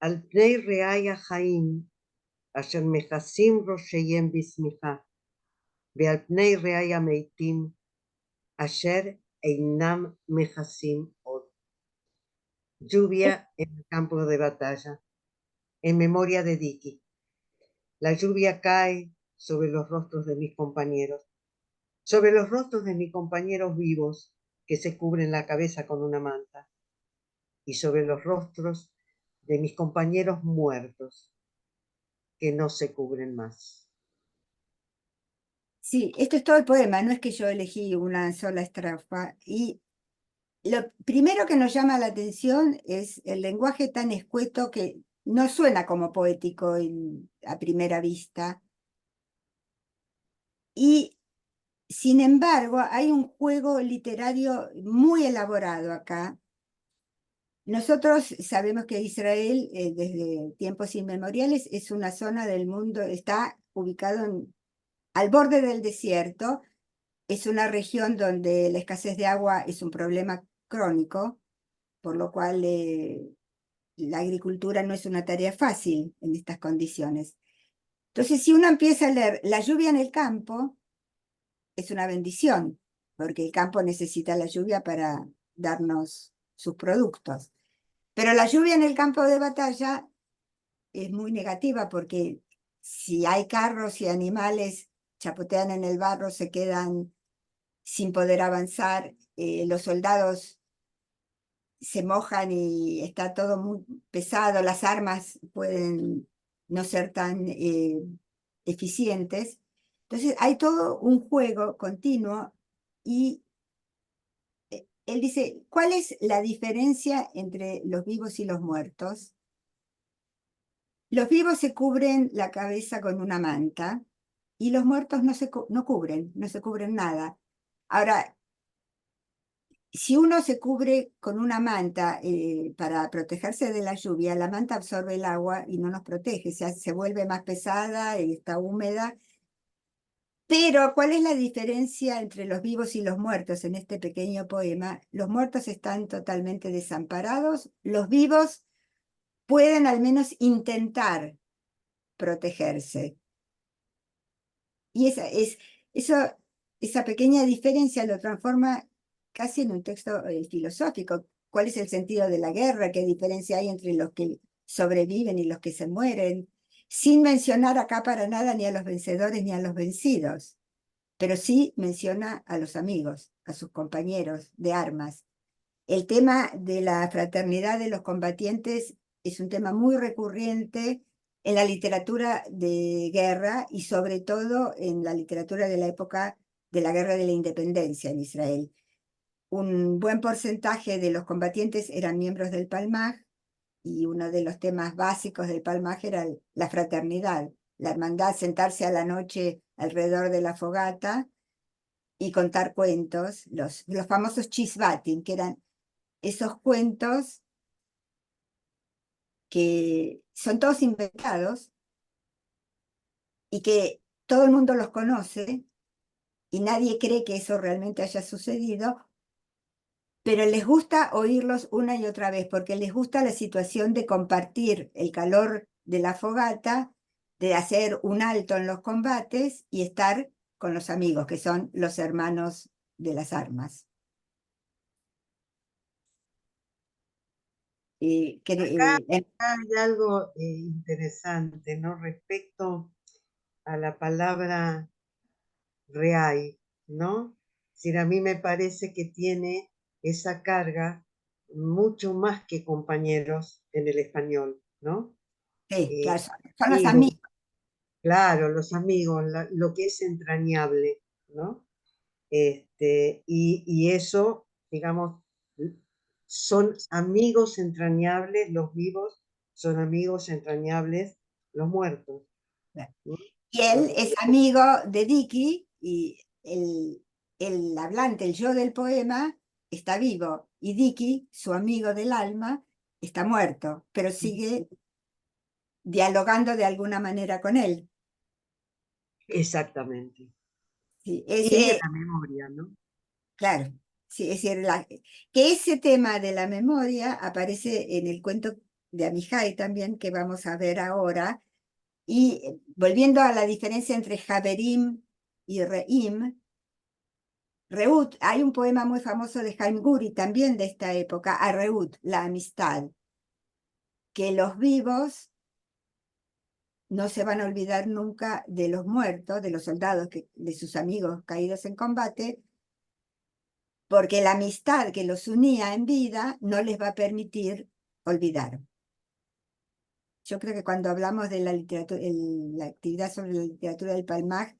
על פני רעי החיים, אשר מכסים ראשיהם בשמיכה, ועל פני רעי המתים, אשר אינם מכסים עוד. Lluvia en el campo de batalla, en memoria de Dicky. La lluvia cae sobre los rostros de mis compañeros, sobre los rostros de mis compañeros vivos que se cubren la cabeza con una manta, y sobre los rostros de mis compañeros muertos que no se cubren más. Sí, esto es todo el poema, no es que yo elegí una sola estrofa. Y lo primero que nos llama la atención es el lenguaje tan escueto que no suena como poético a primera vista. Y sin embargo, hay un juego literario muy elaborado acá. Nosotros sabemos que Israel, desde tiempos inmemoriales, es una zona del mundo, está ubicado al borde del desierto. Es una región donde la escasez de agua es un problema crónico, por lo cual la agricultura no es una tarea fácil en estas condiciones. Entonces, si uno empieza a leer la lluvia en el campo, es una bendición, porque el campo necesita la lluvia para darnos sus productos. Pero la lluvia en el campo de batalla es muy negativa, porque si hay carros y animales chapotean en el barro, se quedan sin poder avanzar, los soldados se mojan y está todo muy pesado, las armas pueden no ser tan eficientes. Entonces hay todo un juego continuo y él dice, ¿cuál es la diferencia entre los vivos y los muertos? Los vivos se cubren la cabeza con una manta y los muertos no se cubren nada. Ahora, si uno se cubre con una manta para protegerse de la lluvia, la manta absorbe el agua y no nos protege, se vuelve más pesada y está húmeda. Pero, ¿cuál es la diferencia entre los vivos y los muertos en este pequeño poema? Los muertos están totalmente desamparados, los vivos pueden al menos intentar protegerse. Y esa pequeña diferencia lo transforma casi en un texto filosófico. ¿Cuál es el sentido de la guerra? ¿Qué diferencia hay entre los que sobreviven y los que se mueren? Sin mencionar acá para nada ni a los vencedores ni a los vencidos, pero sí menciona a los amigos, a sus compañeros de armas. El tema de la fraternidad de los combatientes es un tema muy recurrente en la literatura de guerra y sobre todo en la literatura de la época de la Guerra de la Independencia en Israel. Un buen porcentaje de los combatientes eran miembros del Palmaj y uno de los temas básicos del Palmaj era la fraternidad, la hermandad, sentarse a la noche alrededor de la fogata y contar cuentos, los famosos chisbatim, que eran esos cuentos que son todos inventados y que todo el mundo los conoce y nadie cree que eso realmente haya sucedido, pero les gusta oírlos una y otra vez, porque les gusta la situación de compartir el calor de la fogata, de hacer un alto en los combates y estar con los amigos, que son los hermanos de las armas. Hay algo interesante, ¿no? Respecto a la palabra real, ¿no? Si a mí me parece que tiene esa carga mucho más que compañeros en el español, ¿no? Sí, claro, son los Amigos, amigos. claro, los amigos, lo que es entrañable, ¿no? Y eso, digamos, son amigos entrañables los vivos, son amigos entrañables los muertos, ¿no? Y él es amigo de Dicky y el hablante, el yo del poema, está vivo. Y Dicky, su amigo del alma, está muerto, pero sigue dialogando de alguna manera con él. Exactamente. Sí, Tiene la memoria, ¿no? claro, sí, es decir, que ese tema de la memoria aparece en el cuento de Amijay también, que vamos a ver ahora. Y volviendo a la diferencia entre Javerim y Reim, Reut, hay un poema muy famoso de Jaime Guri, también de esta época, a Reut, la amistad, que los vivos no se van a olvidar nunca de los muertos, de los soldados, de sus amigos caídos en combate, porque la amistad que los unía en vida no les va a permitir olvidar. Yo creo que cuando hablamos de la literatura, la actividad sobre la literatura del Palmaj,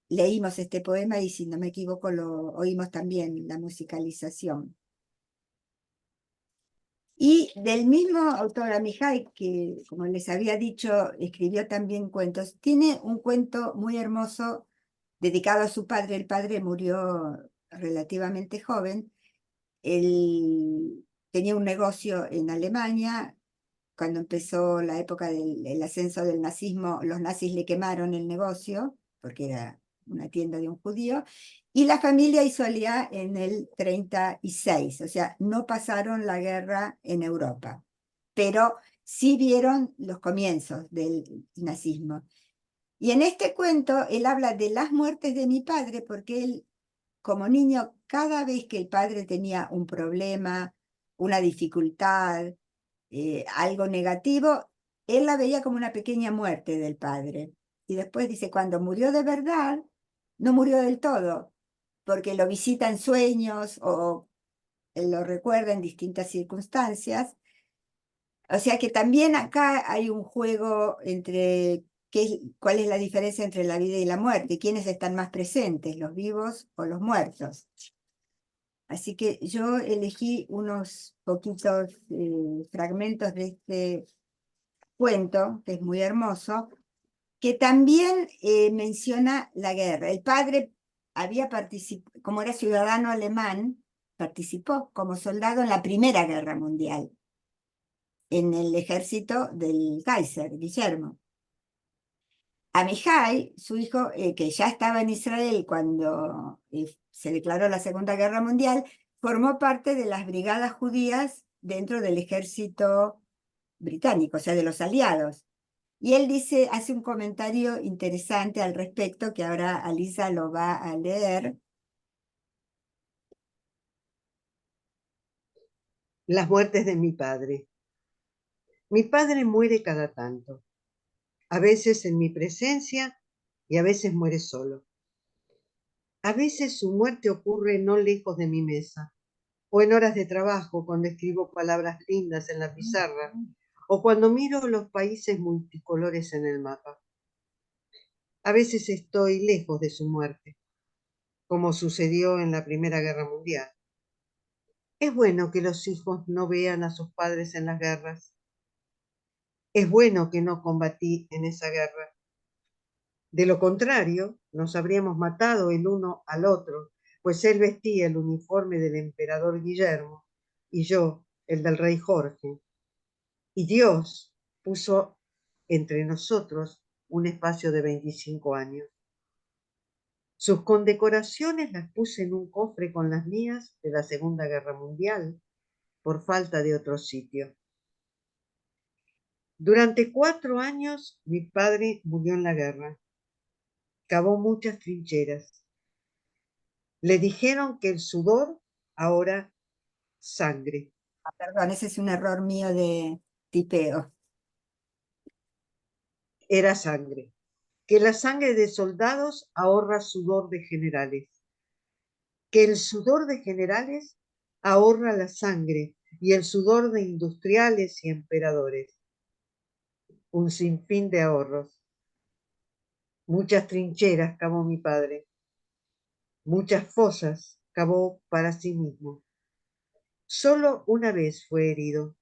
leímos este poema y, si no me equivoco, lo oímos también, la musicalización. Y del mismo autor, Amijay, que, como les había dicho, escribió también cuentos, tiene un cuento muy hermoso dedicado a su padre. El padre murió relativamente joven. Él tenía un negocio en Alemania. Cuando empezó la época del ascenso del nazismo, los nazis le quemaron el negocio, porque era una tienda de un judío, y la familia hizo alía en el 36, o sea, no pasaron la guerra en Europa, pero sí vieron los comienzos del nazismo. Y en este cuento él habla de las muertes de mi padre, porque él, como niño, cada vez que el padre tenía un problema, una dificultad, algo negativo, él la veía como una pequeña muerte del padre. Y después dice, cuando murió de verdad, no murió del todo, porque lo visita en sueños o él lo recuerda en distintas circunstancias. O sea que también acá hay un juego entre cuál es la diferencia entre la vida y la muerte, quiénes están más presentes, los vivos o los muertos. Así que yo elegí unos poquitos fragmentos de este cuento, que es muy hermoso, que también menciona la guerra. El padre había participado, como era ciudadano alemán, participó como soldado en la Primera Guerra Mundial, en el ejército del Kaiser, Guillermo. Amijay, su hijo, que ya estaba en Israel cuando se declaró la Segunda Guerra Mundial, formó parte de las brigadas judías dentro del ejército británico, o sea, de los aliados. Y él dice, hace un comentario interesante al respecto, que ahora Alisa lo va a leer. Las muertes de mi padre. Mi padre muere cada tanto, a veces en mi presencia y a veces muere solo. A veces su muerte ocurre no lejos de mi mesa, o en horas de trabajo cuando escribo palabras lindas en la pizarra, o cuando miro los países multicolores en el mapa. A veces estoy lejos de su muerte, como sucedió en la Primera Guerra Mundial. Es bueno que los hijos no vean a sus padres en las guerras. Es bueno que no combatí en esa guerra. De lo contrario, nos habríamos matado el uno al otro, pues él vestía el uniforme del emperador Guillermo y yo el del rey Jorge. Y Dios puso entre nosotros un espacio de 25 años. Sus condecoraciones las puse en un cofre con las mías de la Segunda Guerra Mundial, por falta de otro sitio. Durante 4 años mi padre murió en la guerra. Cavó muchas trincheras. Le dijeron que el sudor ahora sangre. Perdón, ese es un error mío de tipeo. Era sangre. Que la sangre de soldados ahorra sudor de generales. Que el sudor de generales ahorra la sangre y el sudor de industriales y emperadores. Un sinfín de ahorros. Muchas trincheras cavó mi padre. Muchas fosas cavó para sí mismo. Solo una vez fue herido.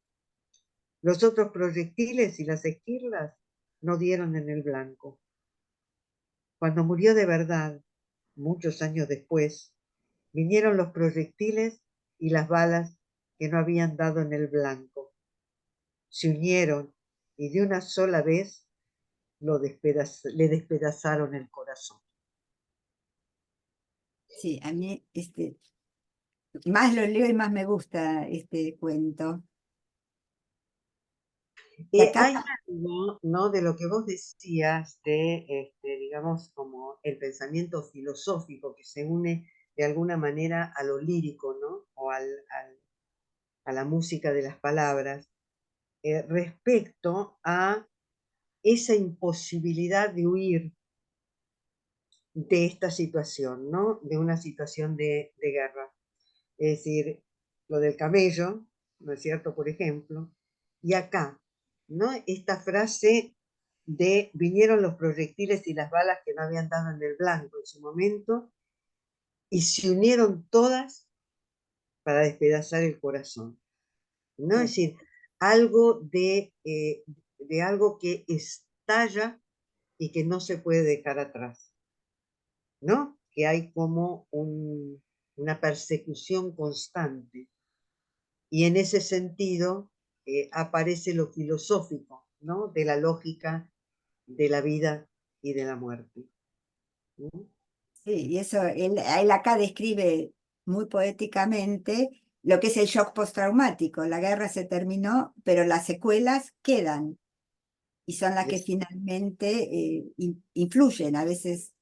Los otros proyectiles y las esquirlas no dieron en el blanco. Cuando murió de verdad, muchos años después, vinieron los proyectiles y las balas que no habían dado en el blanco. Se unieron y de una sola vez le despedazaron el corazón. Sí, a mí más lo leo y más me gusta este cuento. Y acá Hay algo, ¿no?, de lo que vos decías de, digamos, como el pensamiento filosófico que se une de alguna manera a lo lírico, ¿no? O a la música de las palabras, respecto a esa imposibilidad de huir de esta situación, ¿no? De una situación de guerra. Es decir, lo del camello, ¿no es cierto? Por ejemplo, y acá, ¿no? Esta frase de vinieron los proyectiles y las balas que no habían dado en el blanco en su momento y se unieron todas para despedazar el corazón, ¿no? Es decir, algo de algo que estalla y que no se puede dejar atrás, ¿no? Que hay como una persecución constante. Y en ese sentido aparece lo filosófico, ¿no? De la lógica de la vida y de la muerte. ¿No? sí, y eso, él acá describe muy poéticamente lo que es el shock postraumático. La guerra se terminó, pero las secuelas quedan y son las que Es- finalmente influyen, a veces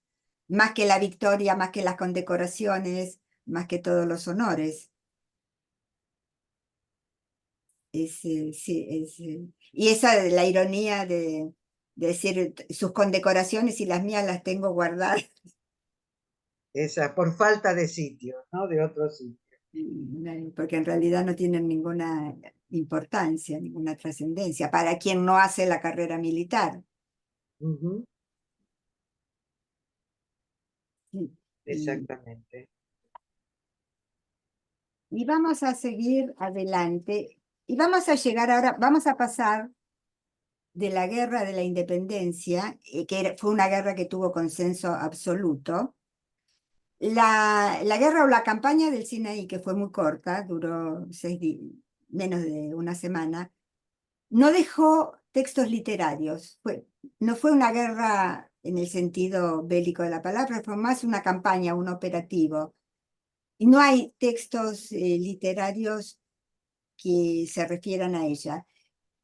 más que la victoria, más que las condecoraciones, más que todos los honores. Sí, y esa de la ironía de decir sus condecoraciones y las mías las tengo guardadas. Esa, por falta de sitio, ¿no? De otro sitio. Porque en realidad no tienen ninguna importancia, ninguna trascendencia para quien no hace la carrera militar. Ujú, Sí. exactamente. Y vamos a seguir adelante y vamos a llegar ahora, vamos a pasar de la guerra de la independencia, fue una guerra que tuvo consenso absoluto. La guerra o la campaña del Sinaí, que fue muy corta, duró menos de una semana, no dejó textos literarios. No fue una guerra en el sentido bélico de la palabra, fue más una campaña, un operativo. Y no hay textos literarios que se refieran a ella.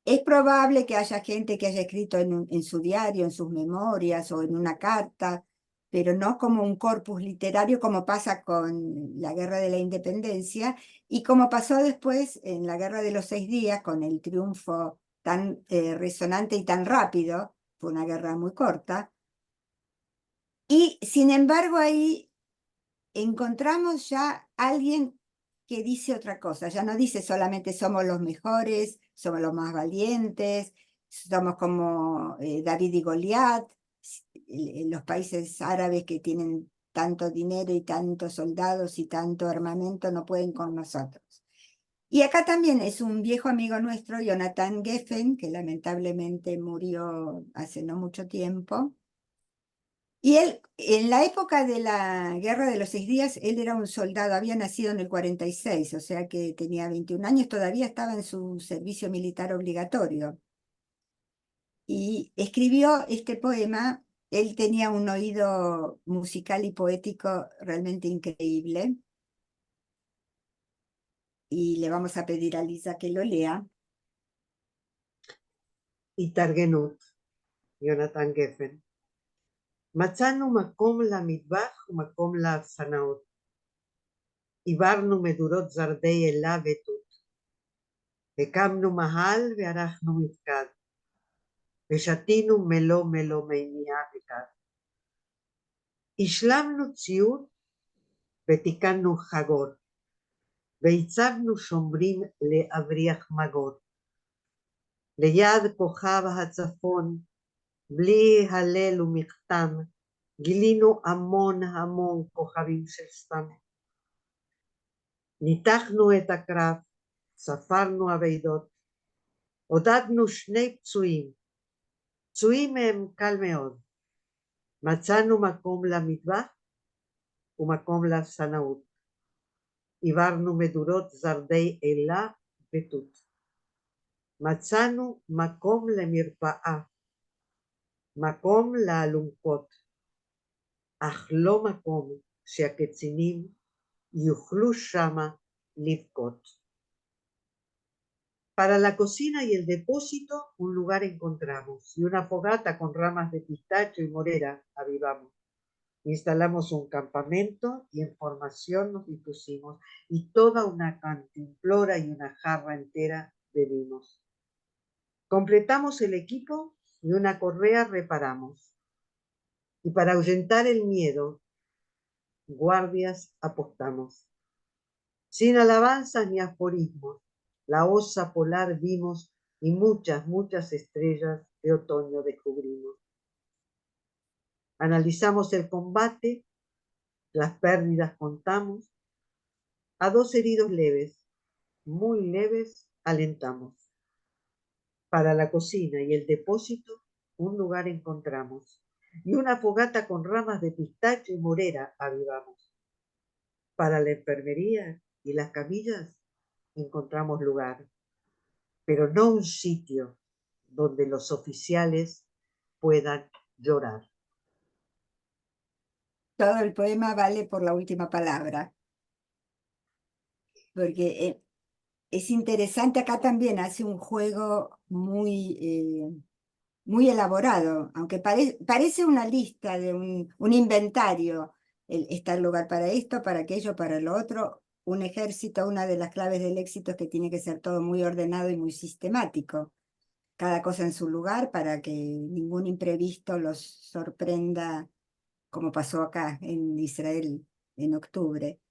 Es probable que haya gente que haya escrito en su diario, en sus memorias o en una carta, pero no como un corpus literario como pasa con la Guerra de la Independencia y como pasó después en la Guerra de los 6 días con el triunfo tan resonante y tan rápido. Fue una guerra muy corta. Y sin embargo ahí encontramos ya alguien que dice otra cosa, ya no dice solamente somos los mejores, somos los más valientes, somos como David y Goliat, los países árabes que tienen tanto dinero y tantos soldados y tanto armamento no pueden con nosotros. Y acá también es un viejo amigo nuestro, Jonathan Geffen, que lamentablemente murió hace no mucho tiempo. Y él, en la época de la Guerra de los 6 días, él era un soldado, había nacido en el 46, o sea que tenía 21 años, todavía estaba en su servicio militar obligatorio. y escribió este poema. Él tenía un oído musical y poético realmente increíble. Y le vamos a pedir a Lisa que lo lea. התארגנות, יונתן גפן. מצאנו מקום למטבח ומקום לאפסנאות. עיברנו מדורות זרדי אלה ותות. הקמנו מאהל וערכנו מפקד. ושתינו מלוא מימייה וקד. השלמנו ציוד ותיקנו חגור. והצבנו שומרים להבריח מגור. ליד כוכב הצפון, בלי הלל ומכתם, גילינו המון כוכבים של סתם. ניתחנו את הקרב, ספרנו אבדות, עודדנו 2 פצועים, פצועים מהם קל מאוד. מצאנו מקום למטבח ומקום לאפסנאות. עיברנו מדורות זרדי אלה ותות. מצאנו מקום למרפאה, מקום לאלונקות, אך לא מקום שהקצינים יוכלו שמה לבכות. Para la cocina y el depósito un lugar encontramos, y una fogata con ramas de pistacho y morera avivamos. Instalamos un campamento y en formación nos dispusimos, y toda una cantimplora y una jarra entera bebimos. Completamos el equipo y una correa reparamos. Y para ahuyentar el miedo, guardias apostamos. Sin alabanzas ni aforismos, la osa polar vimos y muchas estrellas de otoño descubrimos. Analizamos el combate, las pérdidas contamos. A 2 heridos leves, muy leves, alentamos. Para la cocina y el depósito, un lugar encontramos, y una fogata con ramas de pistacho y morera avivamos. Para la enfermería y las camillas, encontramos lugar, pero no un sitio donde los oficiales puedan llorar. Todo el poema vale por la última palabra, porque es interesante. Acá también hace un juego muy elaborado, aunque parece una lista de un inventario. Está el lugar para esto, para aquello, para lo otro. Un ejército, una de las claves del éxito es que tiene que ser todo muy ordenado y muy sistemático. Cada cosa en su lugar para que ningún imprevisto los sorprenda, como pasó acá en Israel en octubre.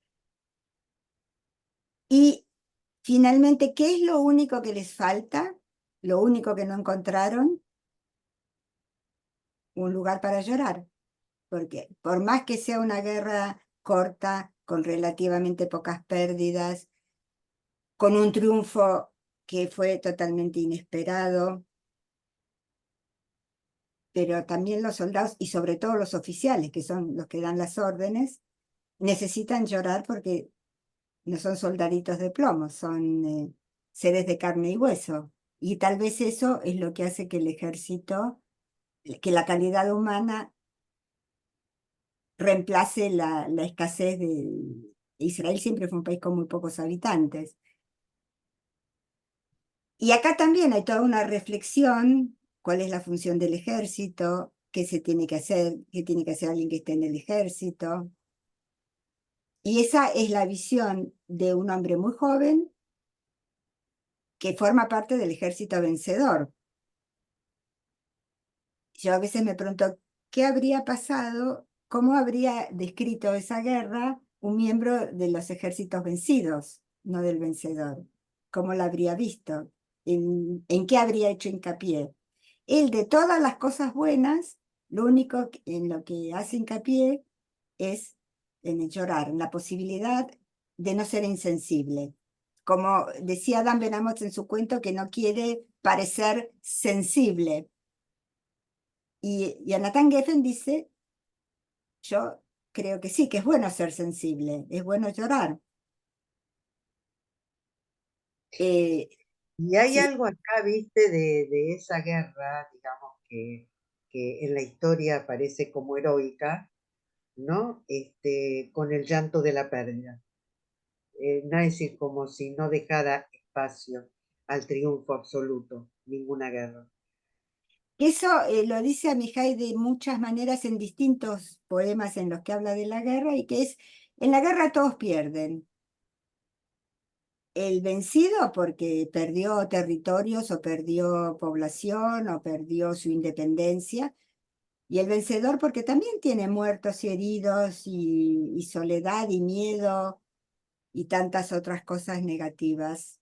Y finalmente, ¿qué es lo único que les falta? Lo único que no encontraron: un lugar para llorar. Porque por más que sea una guerra corta, con relativamente pocas pérdidas, con un triunfo que fue totalmente inesperado, pero también los soldados, y sobre todo los oficiales, que son los que dan las órdenes, necesitan llorar porque no son soldaditos de plomo, son seres de carne y hueso. Y tal vez eso es lo que hace que el ejército, que la calidad humana reemplace la escasez de... Israel siempre fue un país con muy pocos habitantes. Y acá también hay toda una reflexión: cuál es la función del ejército, qué se tiene que hacer, qué tiene que hacer alguien que esté en el ejército. Y esa es la visión de un hombre muy joven que forma parte del ejército vencedor. Yo a veces me pregunto, ¿qué habría pasado? ¿Cómo habría descrito esa guerra un miembro de los ejércitos vencidos, no del vencedor? ¿Cómo la habría visto? ¿En qué habría hecho hincapié? Él, de todas las cosas buenas, lo único en lo que hace hincapié es en el llorar, en la posibilidad de no ser insensible. Como decía Dan Ben-Amotz en su cuento, que no quiere parecer sensible. Y Jonathan Geffen dice: yo creo que sí, que es bueno ser sensible, es bueno llorar. Y hay Sí, algo acá, viste, de esa guerra, digamos, que en la historia aparece como heroica, ¿no? Con el llanto de la pérdida. No es decir, como si no dejara espacio al triunfo absoluto, ninguna guerra. Eso lo dice Amijay de muchas maneras en distintos poemas en los que habla de la guerra, y que es, en la guerra todos pierden. El vencido porque perdió territorios o perdió población o perdió su independencia, y el vencedor porque también tiene muertos y heridos y soledad y miedo y tantas otras cosas negativas.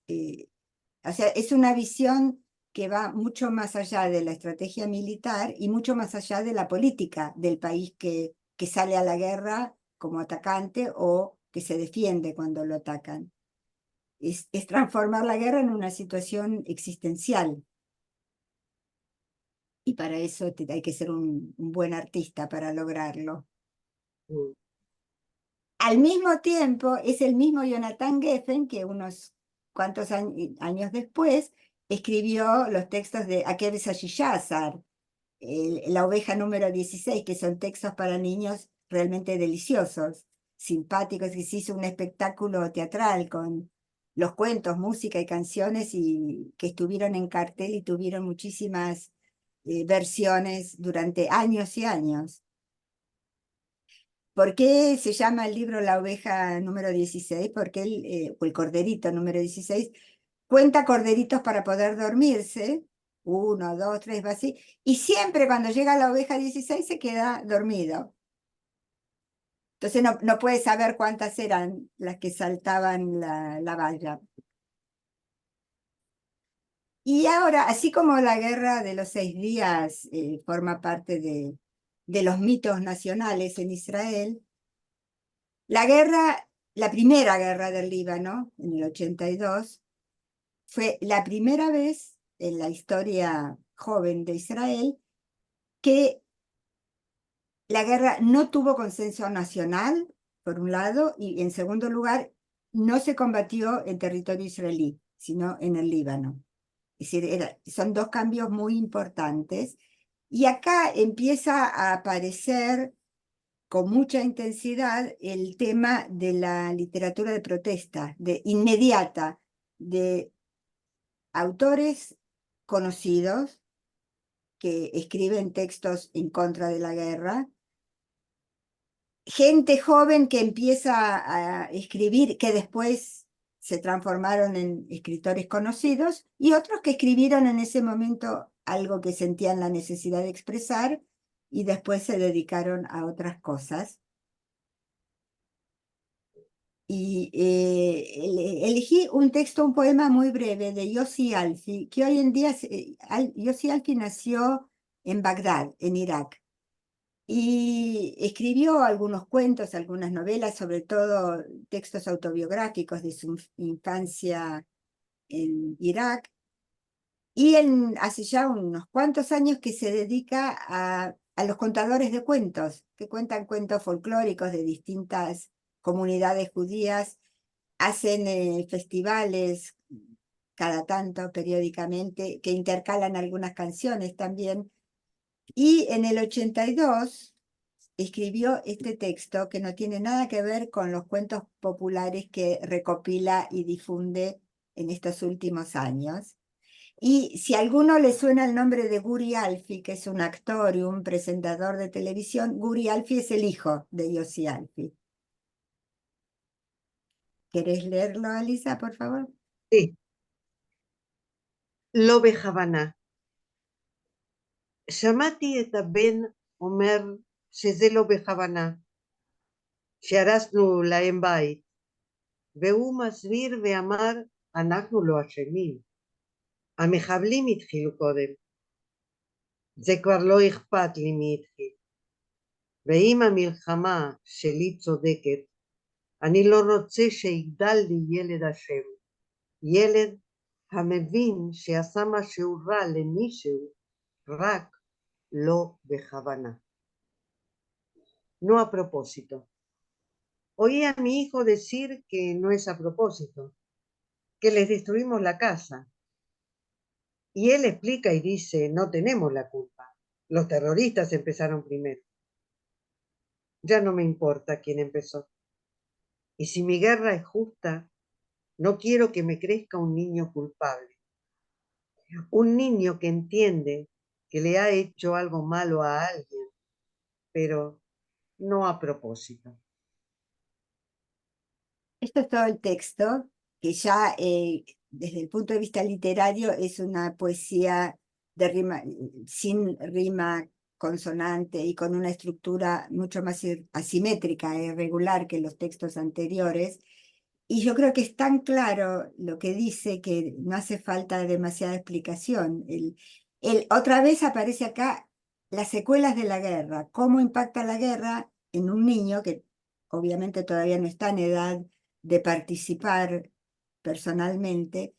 O sea, es una visión que va mucho más allá de la estrategia militar y mucho más allá de la política del país que sale a la guerra como atacante o que se defiende cuando lo atacan. Es transformar la guerra en una situación existencial. Y para eso hay que ser un buen artista para lograrlo. Mm. Al mismo tiempo, es el mismo Jonathan Geffen que unos cuantos años después escribió los textos de Akev Shashishazar, la oveja número 16, que son textos para niños realmente deliciosos, simpáticos, y se hizo un espectáculo teatral con los cuentos, música y canciones, y que estuvieron en cartel y tuvieron muchísimas versiones durante años y años. ¿Por qué se llama el libro La oveja número 16? Porque o el corderito número 16 cuenta corderitos para poder dormirse, 1, 2, 3, va así, y siempre cuando llega la oveja 16 se queda dormido. Entonces no puede saber cuántas eran las que saltaban la valla. Y ahora, así como la guerra de los 6 días forma parte de los mitos nacionales en Israel, la primera guerra del Líbano, en el 82, fue la primera vez en la historia joven de Israel que la guerra no tuvo consenso nacional, por un lado, y en segundo lugar, no se combatió en territorio israelí, sino en el Líbano. Es decir, son dos cambios muy importantes. Y acá empieza a aparecer con mucha intensidad el tema de la literatura de protesta, de inmediata, de autores conocidos que escriben textos en contra de la guerra, gente joven que empieza a escribir, que después se transformaron en escritores conocidos, y otros que escribieron en ese momento algo que sentían la necesidad de expresar y después se dedicaron a otras cosas. Y elegí un texto, un poema muy breve de Yossi Alfi, que hoy en día, Yossi Alfi nació en Bagdad, en Irak, y escribió algunos cuentos, algunas novelas, sobre todo textos autobiográficos de su infancia en Irak, y hace ya unos cuantos años que se dedica a los contadores de cuentos, que cuentan cuentos folclóricos de distintas comunidades judías, hacen festivales cada tanto, periódicamente, que intercalan algunas canciones también. Y en el 82 escribió este texto que no tiene nada que ver con los cuentos populares que recopila y difunde en estos últimos años. Y si a alguno le suena el nombre de Guri Alfi, que es un actor y un presentador de televisión, Guri Alfi es el hijo de Yossi Alfi. ¿Querés leerlo, Alisa, por favor? Sí. לא בכוונה. שמעתי את הבן אומר שזה לא בכוונה, שהרסנו להם בית, והוא מסביר ואמר, אנחנו לא אשמים, המחבלים התחילו קודם, זה כבר לא אכפת לי מי התחיל, ואם המלחמה שלי צודקת, אני לא רוצה שיגדל לי ילד אשם, ילד המבין שעשה משהו רע למישהו, רק לא בכוונה. No a propósito. Oí a mi hijo decir que no es a propósito, que les destruimos la casa. Y él explica y dice, no tenemos la culpa. Los terroristas empezaron primero. Ya no me importa quién empezó. Y si mi guerra es justa, no quiero que me crezca un niño culpable. Un niño que entiende que le ha hecho algo malo a alguien, pero no a propósito. Esto es todo el texto, que ya desde el punto de vista literario es una poesía de rima, sin rima consonante y con una estructura mucho más asimétrica e irregular que los textos anteriores. Y yo creo que es tan claro lo que dice que no hace falta demasiada explicación. Otra vez aparece acá las secuelas de la guerra, cómo impacta la guerra en un niño que obviamente todavía no está en edad de participar personalmente.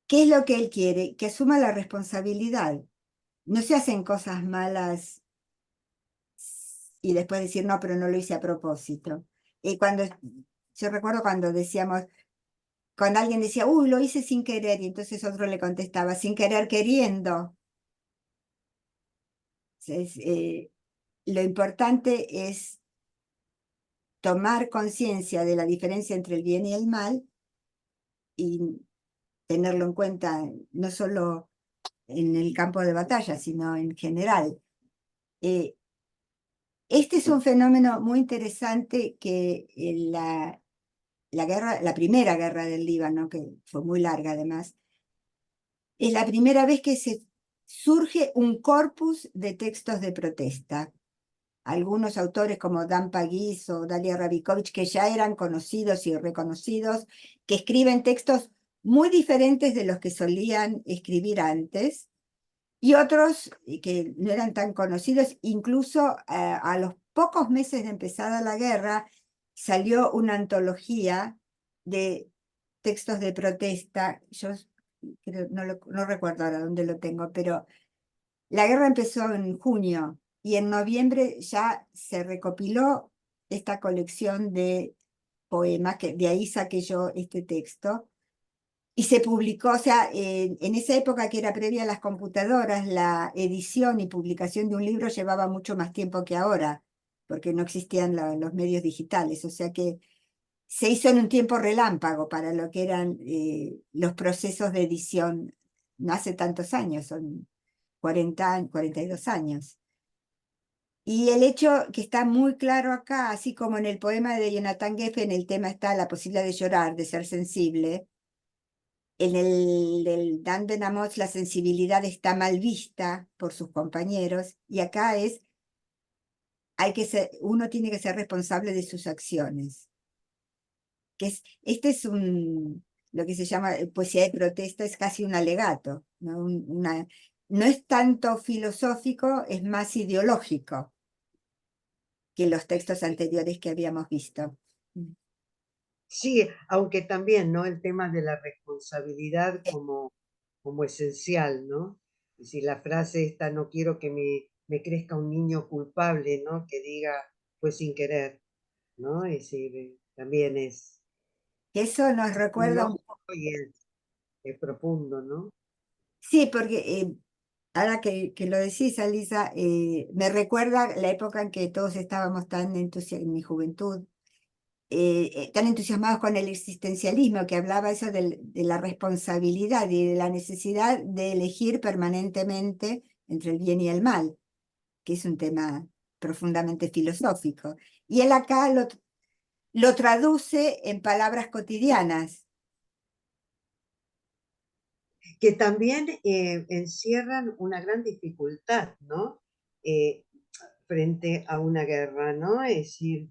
¿Qué es lo que él quiere? Que asuma la responsabilidad. No se hacen cosas malas y después decir, no, pero no lo hice a propósito. Yo recuerdo cuando decíamos, cuando alguien decía, uy, lo hice sin querer, y entonces otro le contestaba, sin querer queriendo. Entonces, lo importante es tomar conciencia de la diferencia entre el bien y el mal y tenerlo en cuenta no solo en el campo de batalla, sino en general. Este es un fenómeno muy interesante que la primera guerra del Líbano, que fue muy larga además, es la primera vez que surge un corpus de textos de protesta. Algunos autores como Dan Paguis o Dalia Rabikovich, que ya eran conocidos y reconocidos, que escriben textos muy diferentes de los que solían escribir antes, y otros que no eran tan conocidos. Incluso a los pocos meses de empezada la guerra salió una antología de textos de protesta. Yo no recuerdo ahora dónde lo tengo, pero la guerra empezó en junio y en noviembre ya se recopiló esta colección de poemas, que de ahí saqué yo este texto, y se publicó. O sea, en esa época que era previa a las computadoras, la edición y publicación de un libro llevaba mucho más tiempo que ahora, porque no existían los medios digitales. O sea que se hizo en un tiempo relámpago para lo que eran los procesos de edición no hace tantos años, son 42 años. Y el hecho que está muy claro acá, así como en el poema de Jonathan Geffen, el tema está la posibilidad de llorar, de ser sensible. En el del Dan Ben Amos la sensibilidad está mal vista por sus compañeros, y acá uno tiene que ser responsable de sus acciones. Este es lo que se llama poesía de protesta, es casi un alegato, ¿no? No es tanto filosófico, es más ideológico que los textos anteriores que habíamos visto. Sí, aunque también, ¿no? El tema de la responsabilidad como esencial, ¿no? Y si la frase esta, no quiero que me crezca un niño culpable, ¿no? Que diga, fue sin querer, ¿no? Es decir, también es Eso nos recuerda un poco. y es profundo, ¿no? Sí, porque ahora que lo decís, Alisa, me recuerda la época en que todos estábamos tan en mi juventud, tan entusiasmados con el existencialismo, que hablaba eso de la responsabilidad y de la necesidad de elegir permanentemente entre el bien y el mal, que es un tema profundamente filosófico. Y él acá lo traduce en palabras cotidianas. Que también encierran una gran dificultad, ¿no? Frente a una guerra, ¿no? Es decir,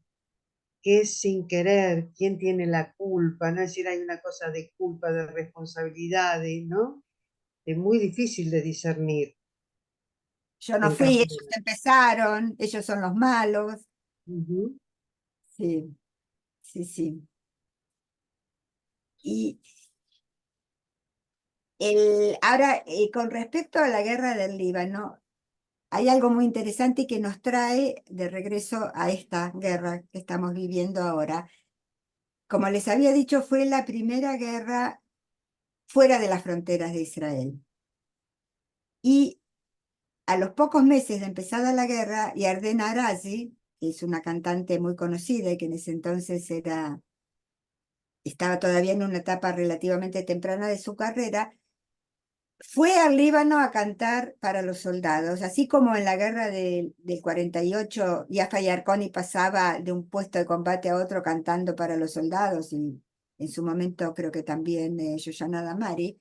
¿qué es sin querer? ¿Quién tiene la culpa? ¿No? Es decir, hay una cosa de culpa, de responsabilidades, ¿no? Es muy difícil de discernir Yo no en fui, caso ellos de... empezaron, ellos son los malos. Ujú. Sí, sí, sí. Y ahora, con respecto a la guerra del Líbano, hay algo muy interesante que nos trae de regreso a esta guerra que estamos viviendo ahora. Como les había dicho, fue la primera guerra fuera de las fronteras de Israel. Y a los pocos meses de empezada la guerra, Yardena Arazi, que es una cantante muy conocida y que en ese entonces estaba todavía en una etapa relativamente temprana de su carrera, fue al Líbano a cantar para los soldados, así como en la guerra del 48, Yafa Yarkoni pasaba de un puesto de combate a otro cantando para los soldados, y en su momento creo que también Shoshana Damari.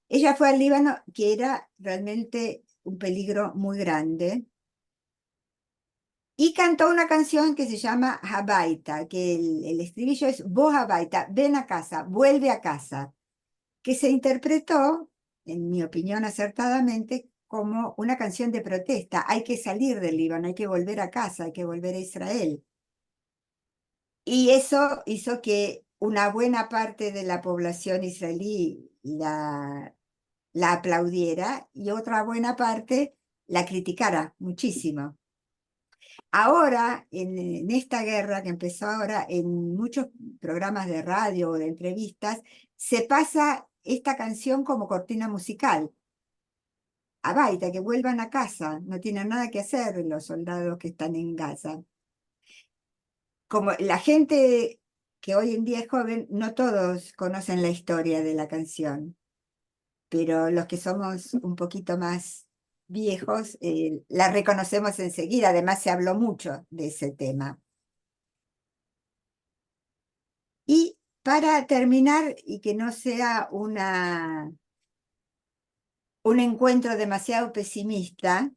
Ella fue al Líbano, que era realmente un peligro muy grande, y cantó una canción que se llama Habaita, que el estribillo es Bo Habaita, ven a casa, vuelve a casa, que se interpretó, en mi opinión acertadamente, como una canción de protesta. Hay que salir del Líbano, hay que volver a casa, hay que volver a Israel. Y eso hizo que una buena parte de la población israelí la aplaudiera y otra buena parte la criticara muchísimo. Ahora, en esta guerra que empezó ahora, en muchos programas de radio o de entrevistas, se pasa esta canción como cortina musical. A Baita, que vuelvan a casa, no tienen nada que hacer los soldados que están en Gaza. Como la gente que hoy en día es joven, no todos conocen la historia de la canción, pero los que somos un poquito más viejos, la reconocemos enseguida. Además, se habló mucho de ese tema. Y para terminar, y que no sea un encuentro demasiado pesimista,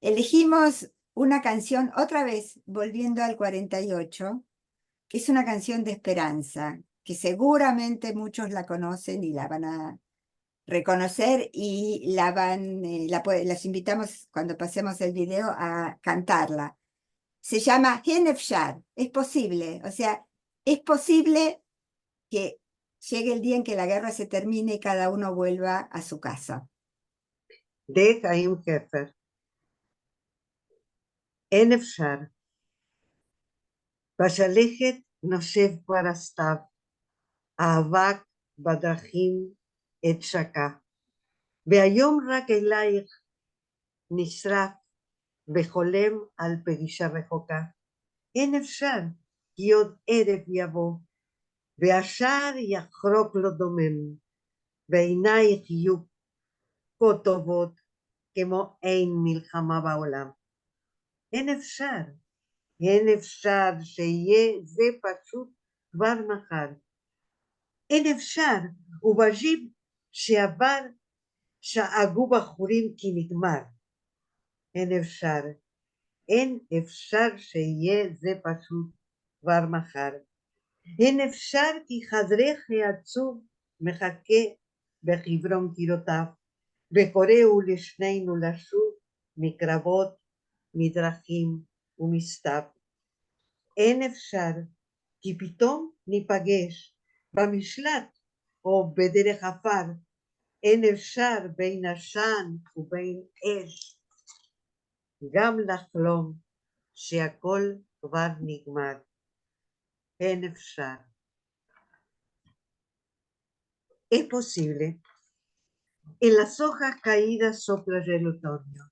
elegimos una canción, otra vez volviendo al 48, que es una canción de esperanza, que seguramente muchos la conocen y la van a reconocer, y las invitamos cuando pasemos el video a cantarla. Se llama Henefshar, es posible, o sea, es posible que llegue el día en que la guerra se termine y cada uno vuelva a su casa. De Chaim Hefer. אין אפשר. בשלכת נושב כבר הסתיו, האבק בדרכים עת שקע, והיום רק אלייך נשרף וחולם על פגישה רחוקה. אין אפשר, כי עוד ערב יבוא, והשער יחרוק לו דומם, ועינייך יהיו כה טובות, כמו אין מלחמה בעולם. אין אפשר, אין אפשר שיהיה זה פשוט כבר מחר. אין אפשר, ובג'יפ שעבר שאגו בחורים כי נגמר. אין אפשר, אין אפשר שיהיה זה פשוט כבר מחר. אין אפשר כי חדרך העצוב מחכה בחברון קירותיו, וקוראו לשנינו לשוב מקרבות, מדרכים ומסתיו. אין אפשר כי פתאום ניפגש במשלט או בדרך עפר. אין אפשר בין עשן ובין אש גם לחלום שהכל כבר נגמר. אין אפשר. Es posible. En las hojas caídas sopla ya el otoño.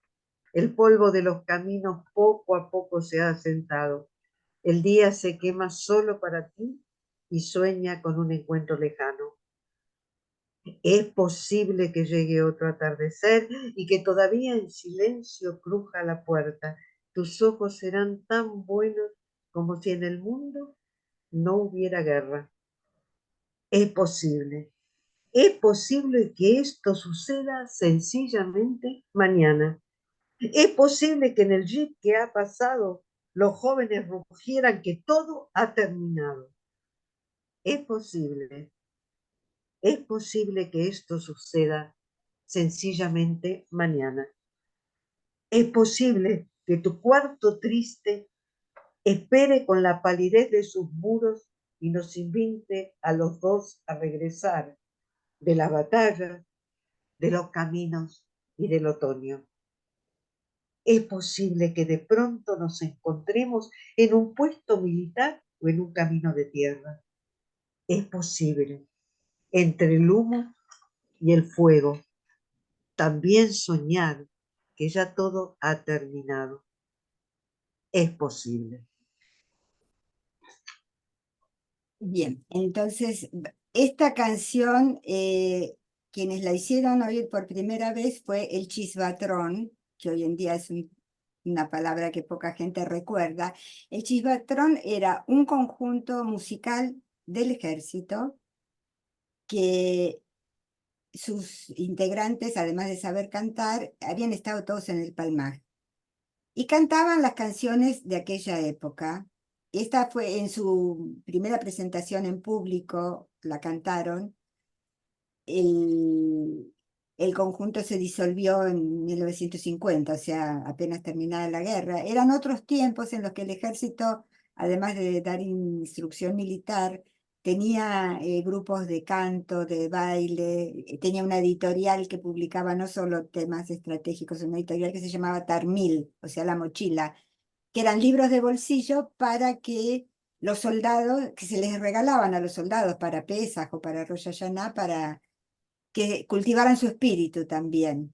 El polvo de los caminos poco a poco se ha asentado. El día se quema solo para ti y sueña con un encuentro lejano. Es posible que llegue otro atardecer y que todavía en silencio cruja la puerta. Tus ojos serán tan buenos como si en el mundo no hubiera guerra. Es posible. Es posible que esto suceda sencillamente mañana. Es posible que en el jeep que ha pasado los jóvenes rugieran que todo ha terminado. Es posible que esto suceda sencillamente mañana. Es posible que tu cuarto triste espere con la palidez de sus muros y nos invite a los dos a regresar de la batalla, de los caminos y del otoño. Es posible que de pronto nos encontremos en un puesto militar o en un camino de tierra. Es posible, entre el humo y el fuego. También soñar que ya todo ha terminado. Es posible. Bien, entonces esta canción, quienes la hicieron oír por primera vez fue el Chisbatrón, que hoy en día es una palabra que poca gente recuerda. El Chisbatrón era un conjunto musical del ejército que sus integrantes, además de saber cantar, habían estado todos en el Palmar y cantaban las canciones de aquella época. Esta fue en su primera presentación en público, la cantaron. El conjunto se disolvió en 1950, o sea, apenas terminada la guerra. Eran otros tiempos en los que el ejército, además de dar instrucción militar, tenía grupos de canto, de baile, tenía una editorial que publicaba no solo temas estratégicos, una editorial que se llamaba Tarmil, o sea, la mochila, que eran libros de bolsillo para que los soldados, que se les regalaban a los soldados para Pesaj o para Rosh Hashanah, para que cultivaran su espíritu también.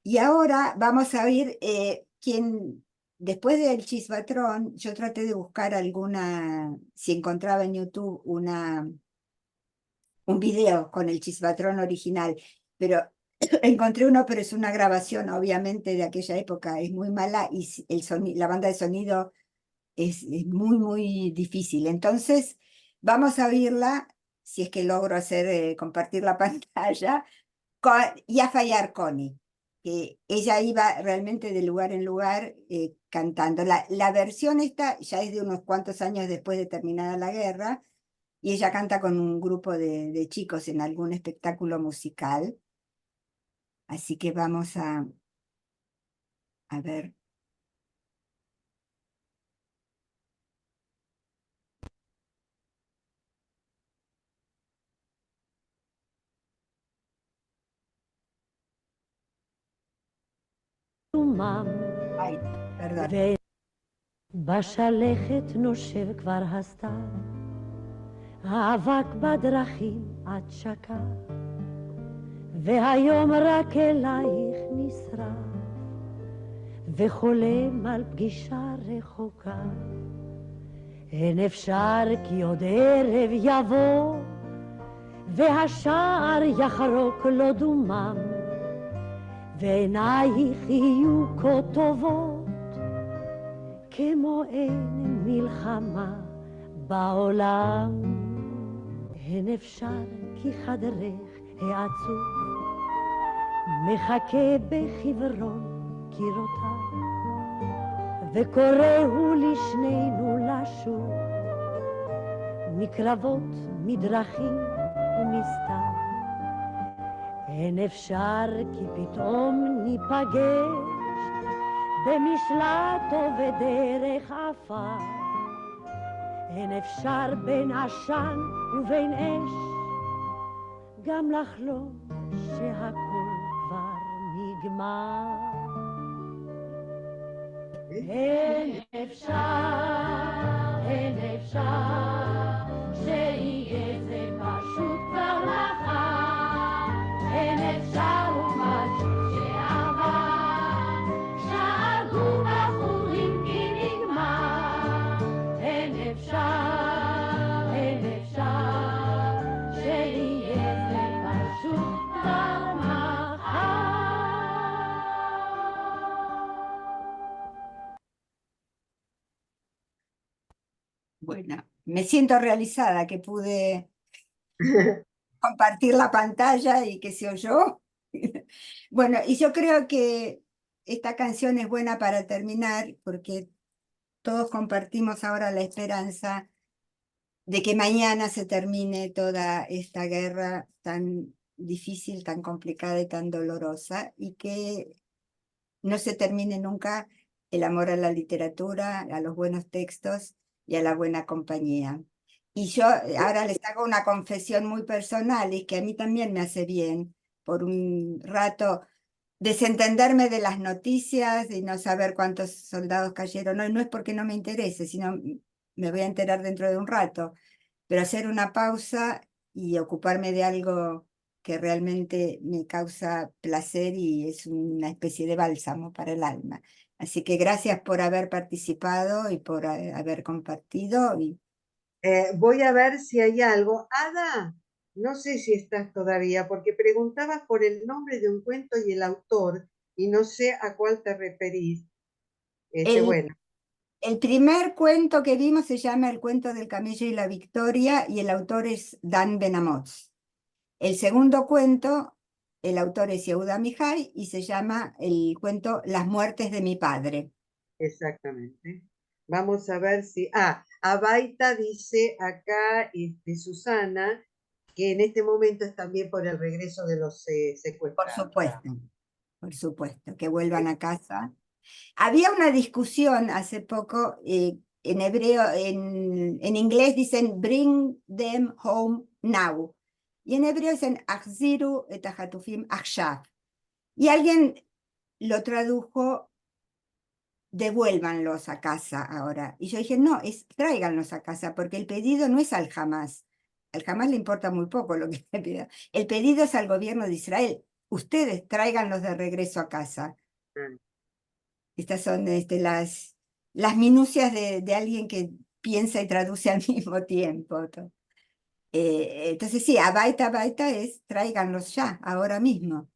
Y ahora vamos a ver quién, después del Chisbatrón, yo traté de buscar alguna, si encontraba en YouTube un video con el Chisbatrón original, pero encontré uno, pero es una grabación obviamente de aquella época, es muy mala y la banda de sonido es muy, muy difícil. Entonces, vamos a oírla, si es que logro compartir la pantalla, y a fallar Connie, que ella iba realmente de lugar en lugar cantando. La versión esta ya es de unos cuantos años después de terminada la guerra, y ella canta con un grupo de chicos en algún espectáculo musical. Así que vamos a ver. Ay, perdón. בשלכת נושב כבר הסתיו, האבק בדרכים עד שקע, והיום רק אלייך נשרף, וחולם על פגישה רחוקה. אין אפשר כי עוד ערב יבוא, והשער יחרוק לו דומם, ועינייך יהיו כה טובות, כמו אין מלחמה בעולם. אין אפשר כי חדרך העצוב מחכה בחברון קירותיו, וקוראו לשנינו לשוב מקרבות, מדרכים ומסתיו. אין אפשר כי פתאום ניפגש במשלט או בדרך עפר, אין אפשר בין עשן ובין אש גם לחלום שהכל כבר נגמר. אין אפשר שיהיה זה פשוט כבר מחר, אין אפשר ומשהו שעבר שהרגו בחורים כי נגמר. אין אפשר שיהיה זה פשוט כבר מחר. Bueno, me siento realizada que pude compartir la pantalla y que se oyó. Bueno, y yo creo que esta canción es buena para terminar porque todos compartimos ahora la esperanza de que mañana se termine toda esta guerra tan difícil, tan complicada y tan dolorosa, y que no se termine nunca el amor a la literatura, a los buenos textos y a la buena compañía. Y yo ahora les hago una confesión muy personal y que a mí también me hace bien por un rato desentenderme de las noticias y no saber cuántos soldados cayeron. No, no es porque no me interese, sino me voy a enterar dentro de un rato, pero hacer una pausa y ocuparme de algo que realmente me causa placer y es una especie de bálsamo para el alma. Así que gracias por haber participado y por haber compartido. Y Voy a ver si hay algo. Ada, no sé si estás todavía, porque preguntabas por el nombre de un cuento y el autor, y no sé a cuál te referís. el, Bueno, el primer cuento que vimos se llama El cuento del camello y la victoria y el autor es Dan Benamotz. El segundo cuento, el autor es Yehuda Amichai y se llama el cuento Las muertes de mi padre. exactamente. Vamos a ver si... Ah, Abaita dice acá, Susana, que en este momento es también por el regreso de los Por secuestrados. supuesto, que vuelvan a casa. Había una discusión hace poco, en hebreo, en inglés dicen bring them home now. Y en hebreo dicen achziru et hatufim achshav. Y alguien lo tradujo devuélvanlos a casa ahora. Y yo dije, no, tráiganlos a casa, porque el pedido no es al Hamas. Al Hamas le importa muy poco lo que le pida. El pedido es al gobierno de Israel. Ustedes tráiganlos de regreso a casa. Estas son las minucias de alguien que piensa y traduce al mismo tiempo. Entonces sí, abaita es tráiganlos ya, ahora mismo.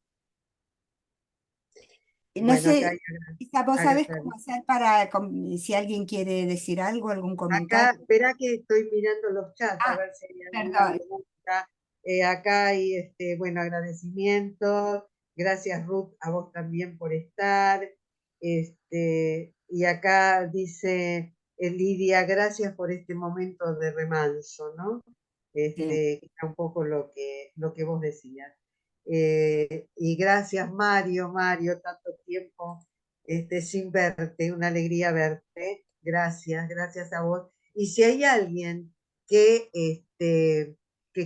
No Bueno, acá sé, Isa, ¿vos sabés cómo hacer si alguien quiere decir algo, algún acá, comentario? espera que estoy mirando los chats a Ah, ver si hay alguna perdón. pregunta. Acá hay, bueno, agradecimientos. Gracias, Ruth, a vos también por estar. Y acá dice Lidia, gracias por este momento de remanso, ¿no? Sí. Era un poco lo que vos decías. Y gracias, Mario, tanto tiempo sin verte, una alegría verte. Gracias a vos. Y si hay alguien que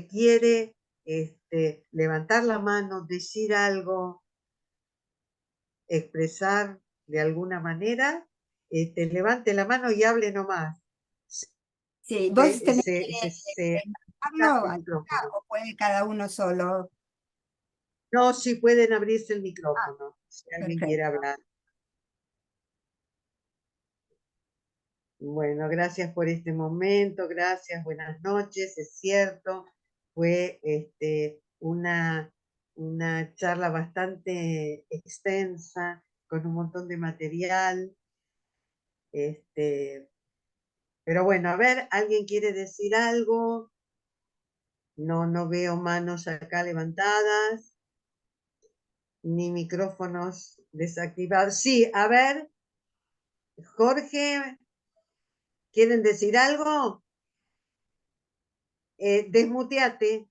quiere levantar la mano, decir algo, expresar de alguna manera, levante la mano y hable nomás. Sí, vos tenés Se hablo el micrófono. o puede cada uno solo. No, si pueden abrirse el Ah, micrófono, si alguien quiere perfecto. hablar. Bueno, gracias por este momento, gracias, buenas noches, es cierto, fue una charla bastante extensa, con un montón de material, pero bueno, a ver, ¿alguien quiere decir algo? No veo manos acá levantadas, ni micrófonos desactivados. Sí, a ver, Jorge, ¿quieren decir algo? Desmuteate.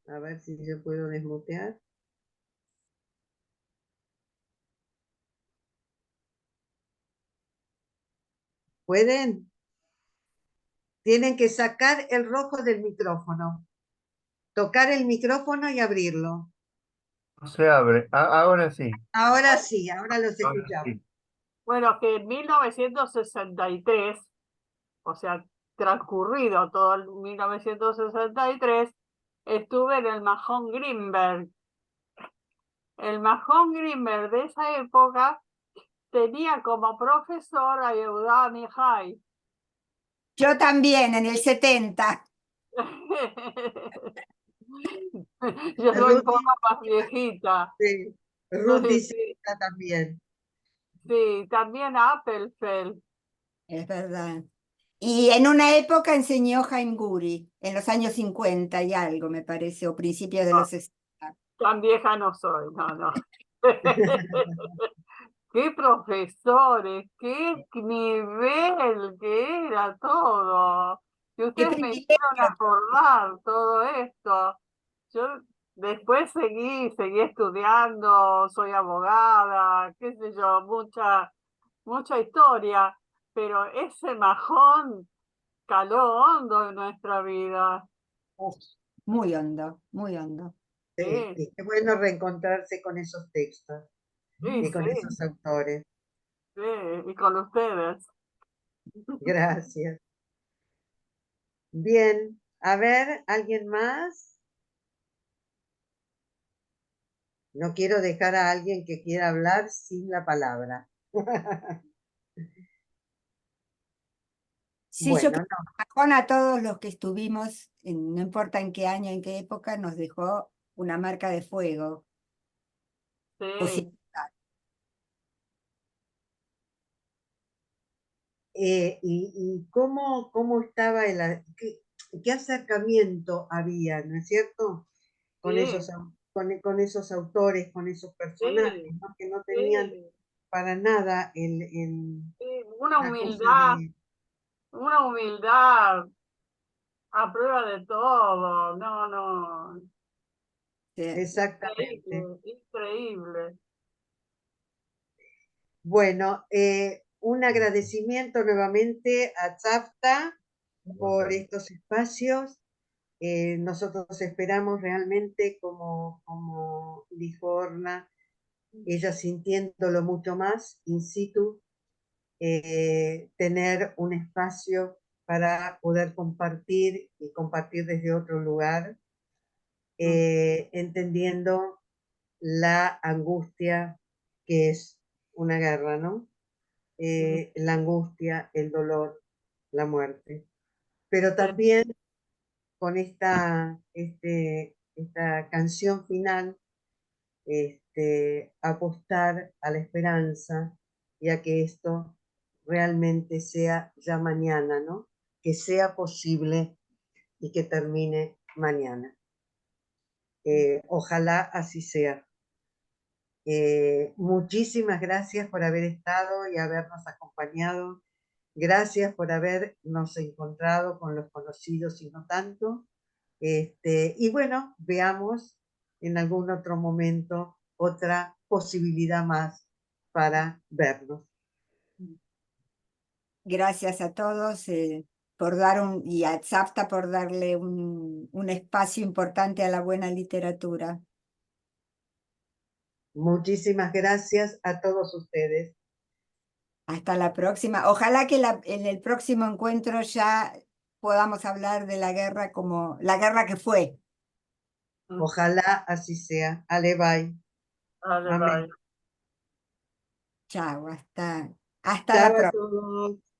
A ver si yo puedo desmutear. ¿Pueden? Tienen que sacar el rojo del micrófono. Tocar el micrófono y abrirlo. No se abre. Ahora sí. Ahora sí, ahora los Ahora escuchamos. sí. Bueno, que en 1963, o sea, transcurrido todo el 1963, estuve en el Mahón Greenberg. El Mahón Greenberg de esa época tenía como profesor a Yehuda Amichai. Yo también, en el 70. Yo soy un poco Rudy, más viejita. sí, Rudy Sí, sí, también. sí, también Appelfeld. Es verdad. Y en una época enseñó Haim Guri, en los años 50 y algo, me parece, o principios de los 60. Tan vieja no soy, no. Qué profesores, qué nivel que era todo. Que Qué ustedes me hicieron privilegio. acordar todo esto. Yo después seguí estudiando, soy abogada, qué sé yo, mucha historia, pero ese Mahón caló hondo en nuestra vida. Uf, muy hondo, muy hondo. Sí, Sí, qué bueno reencontrarse con esos textos sí, y con sí, esos autores. sí, y con ustedes. Gracias. Bien, a ver, ¿alguien más? No quiero dejar a alguien que quiera hablar sin la palabra. Sí, yo Bueno, creo que Majón a todos los que estuvimos, no importa en qué año, en qué época, nos dejó una marca de fuego. Sí, y cómo estaba qué acercamiento había, ¿no es cierto? Con sí, con esos autores, con esos personajes, sí, ¿no? Que no tenían sí, para nada sí. una cosa de... Una humildad a prueba de todo. No, no. Exactamente. Increíble, increíble. Bueno, un agradecimiento nuevamente a Chafta por estos espacios. Nosotros esperamos realmente, como dijo Orna, ella sintiéndolo mucho más in situ, tener un espacio para poder compartir y compartir desde otro lugar, entendiendo la angustia que es una guerra, ¿no? La angustia, el dolor, la muerte. Pero también con esta canción final, apostar a la esperanza y a que esto realmente sea ya mañana, ¿no? Que sea posible y que termine mañana. Ojalá así sea. Muchísimas gracias por haber estado y habernos acompañado. Gracias por habernos encontrado con los conocidos y no tanto. Y bueno, veamos en algún otro momento otra posibilidad más para vernos. Gracias a todos por dar y a Tzafta por darle un espacio importante a la buena literatura. Muchísimas gracias a todos ustedes. Hasta la próxima. Ojalá que en el próximo encuentro ya podamos hablar de la guerra como la guerra que fue. Ojalá así sea. Ale, bye. Vale, Amén. bye. Chao, hasta la Chao a próxima. todos.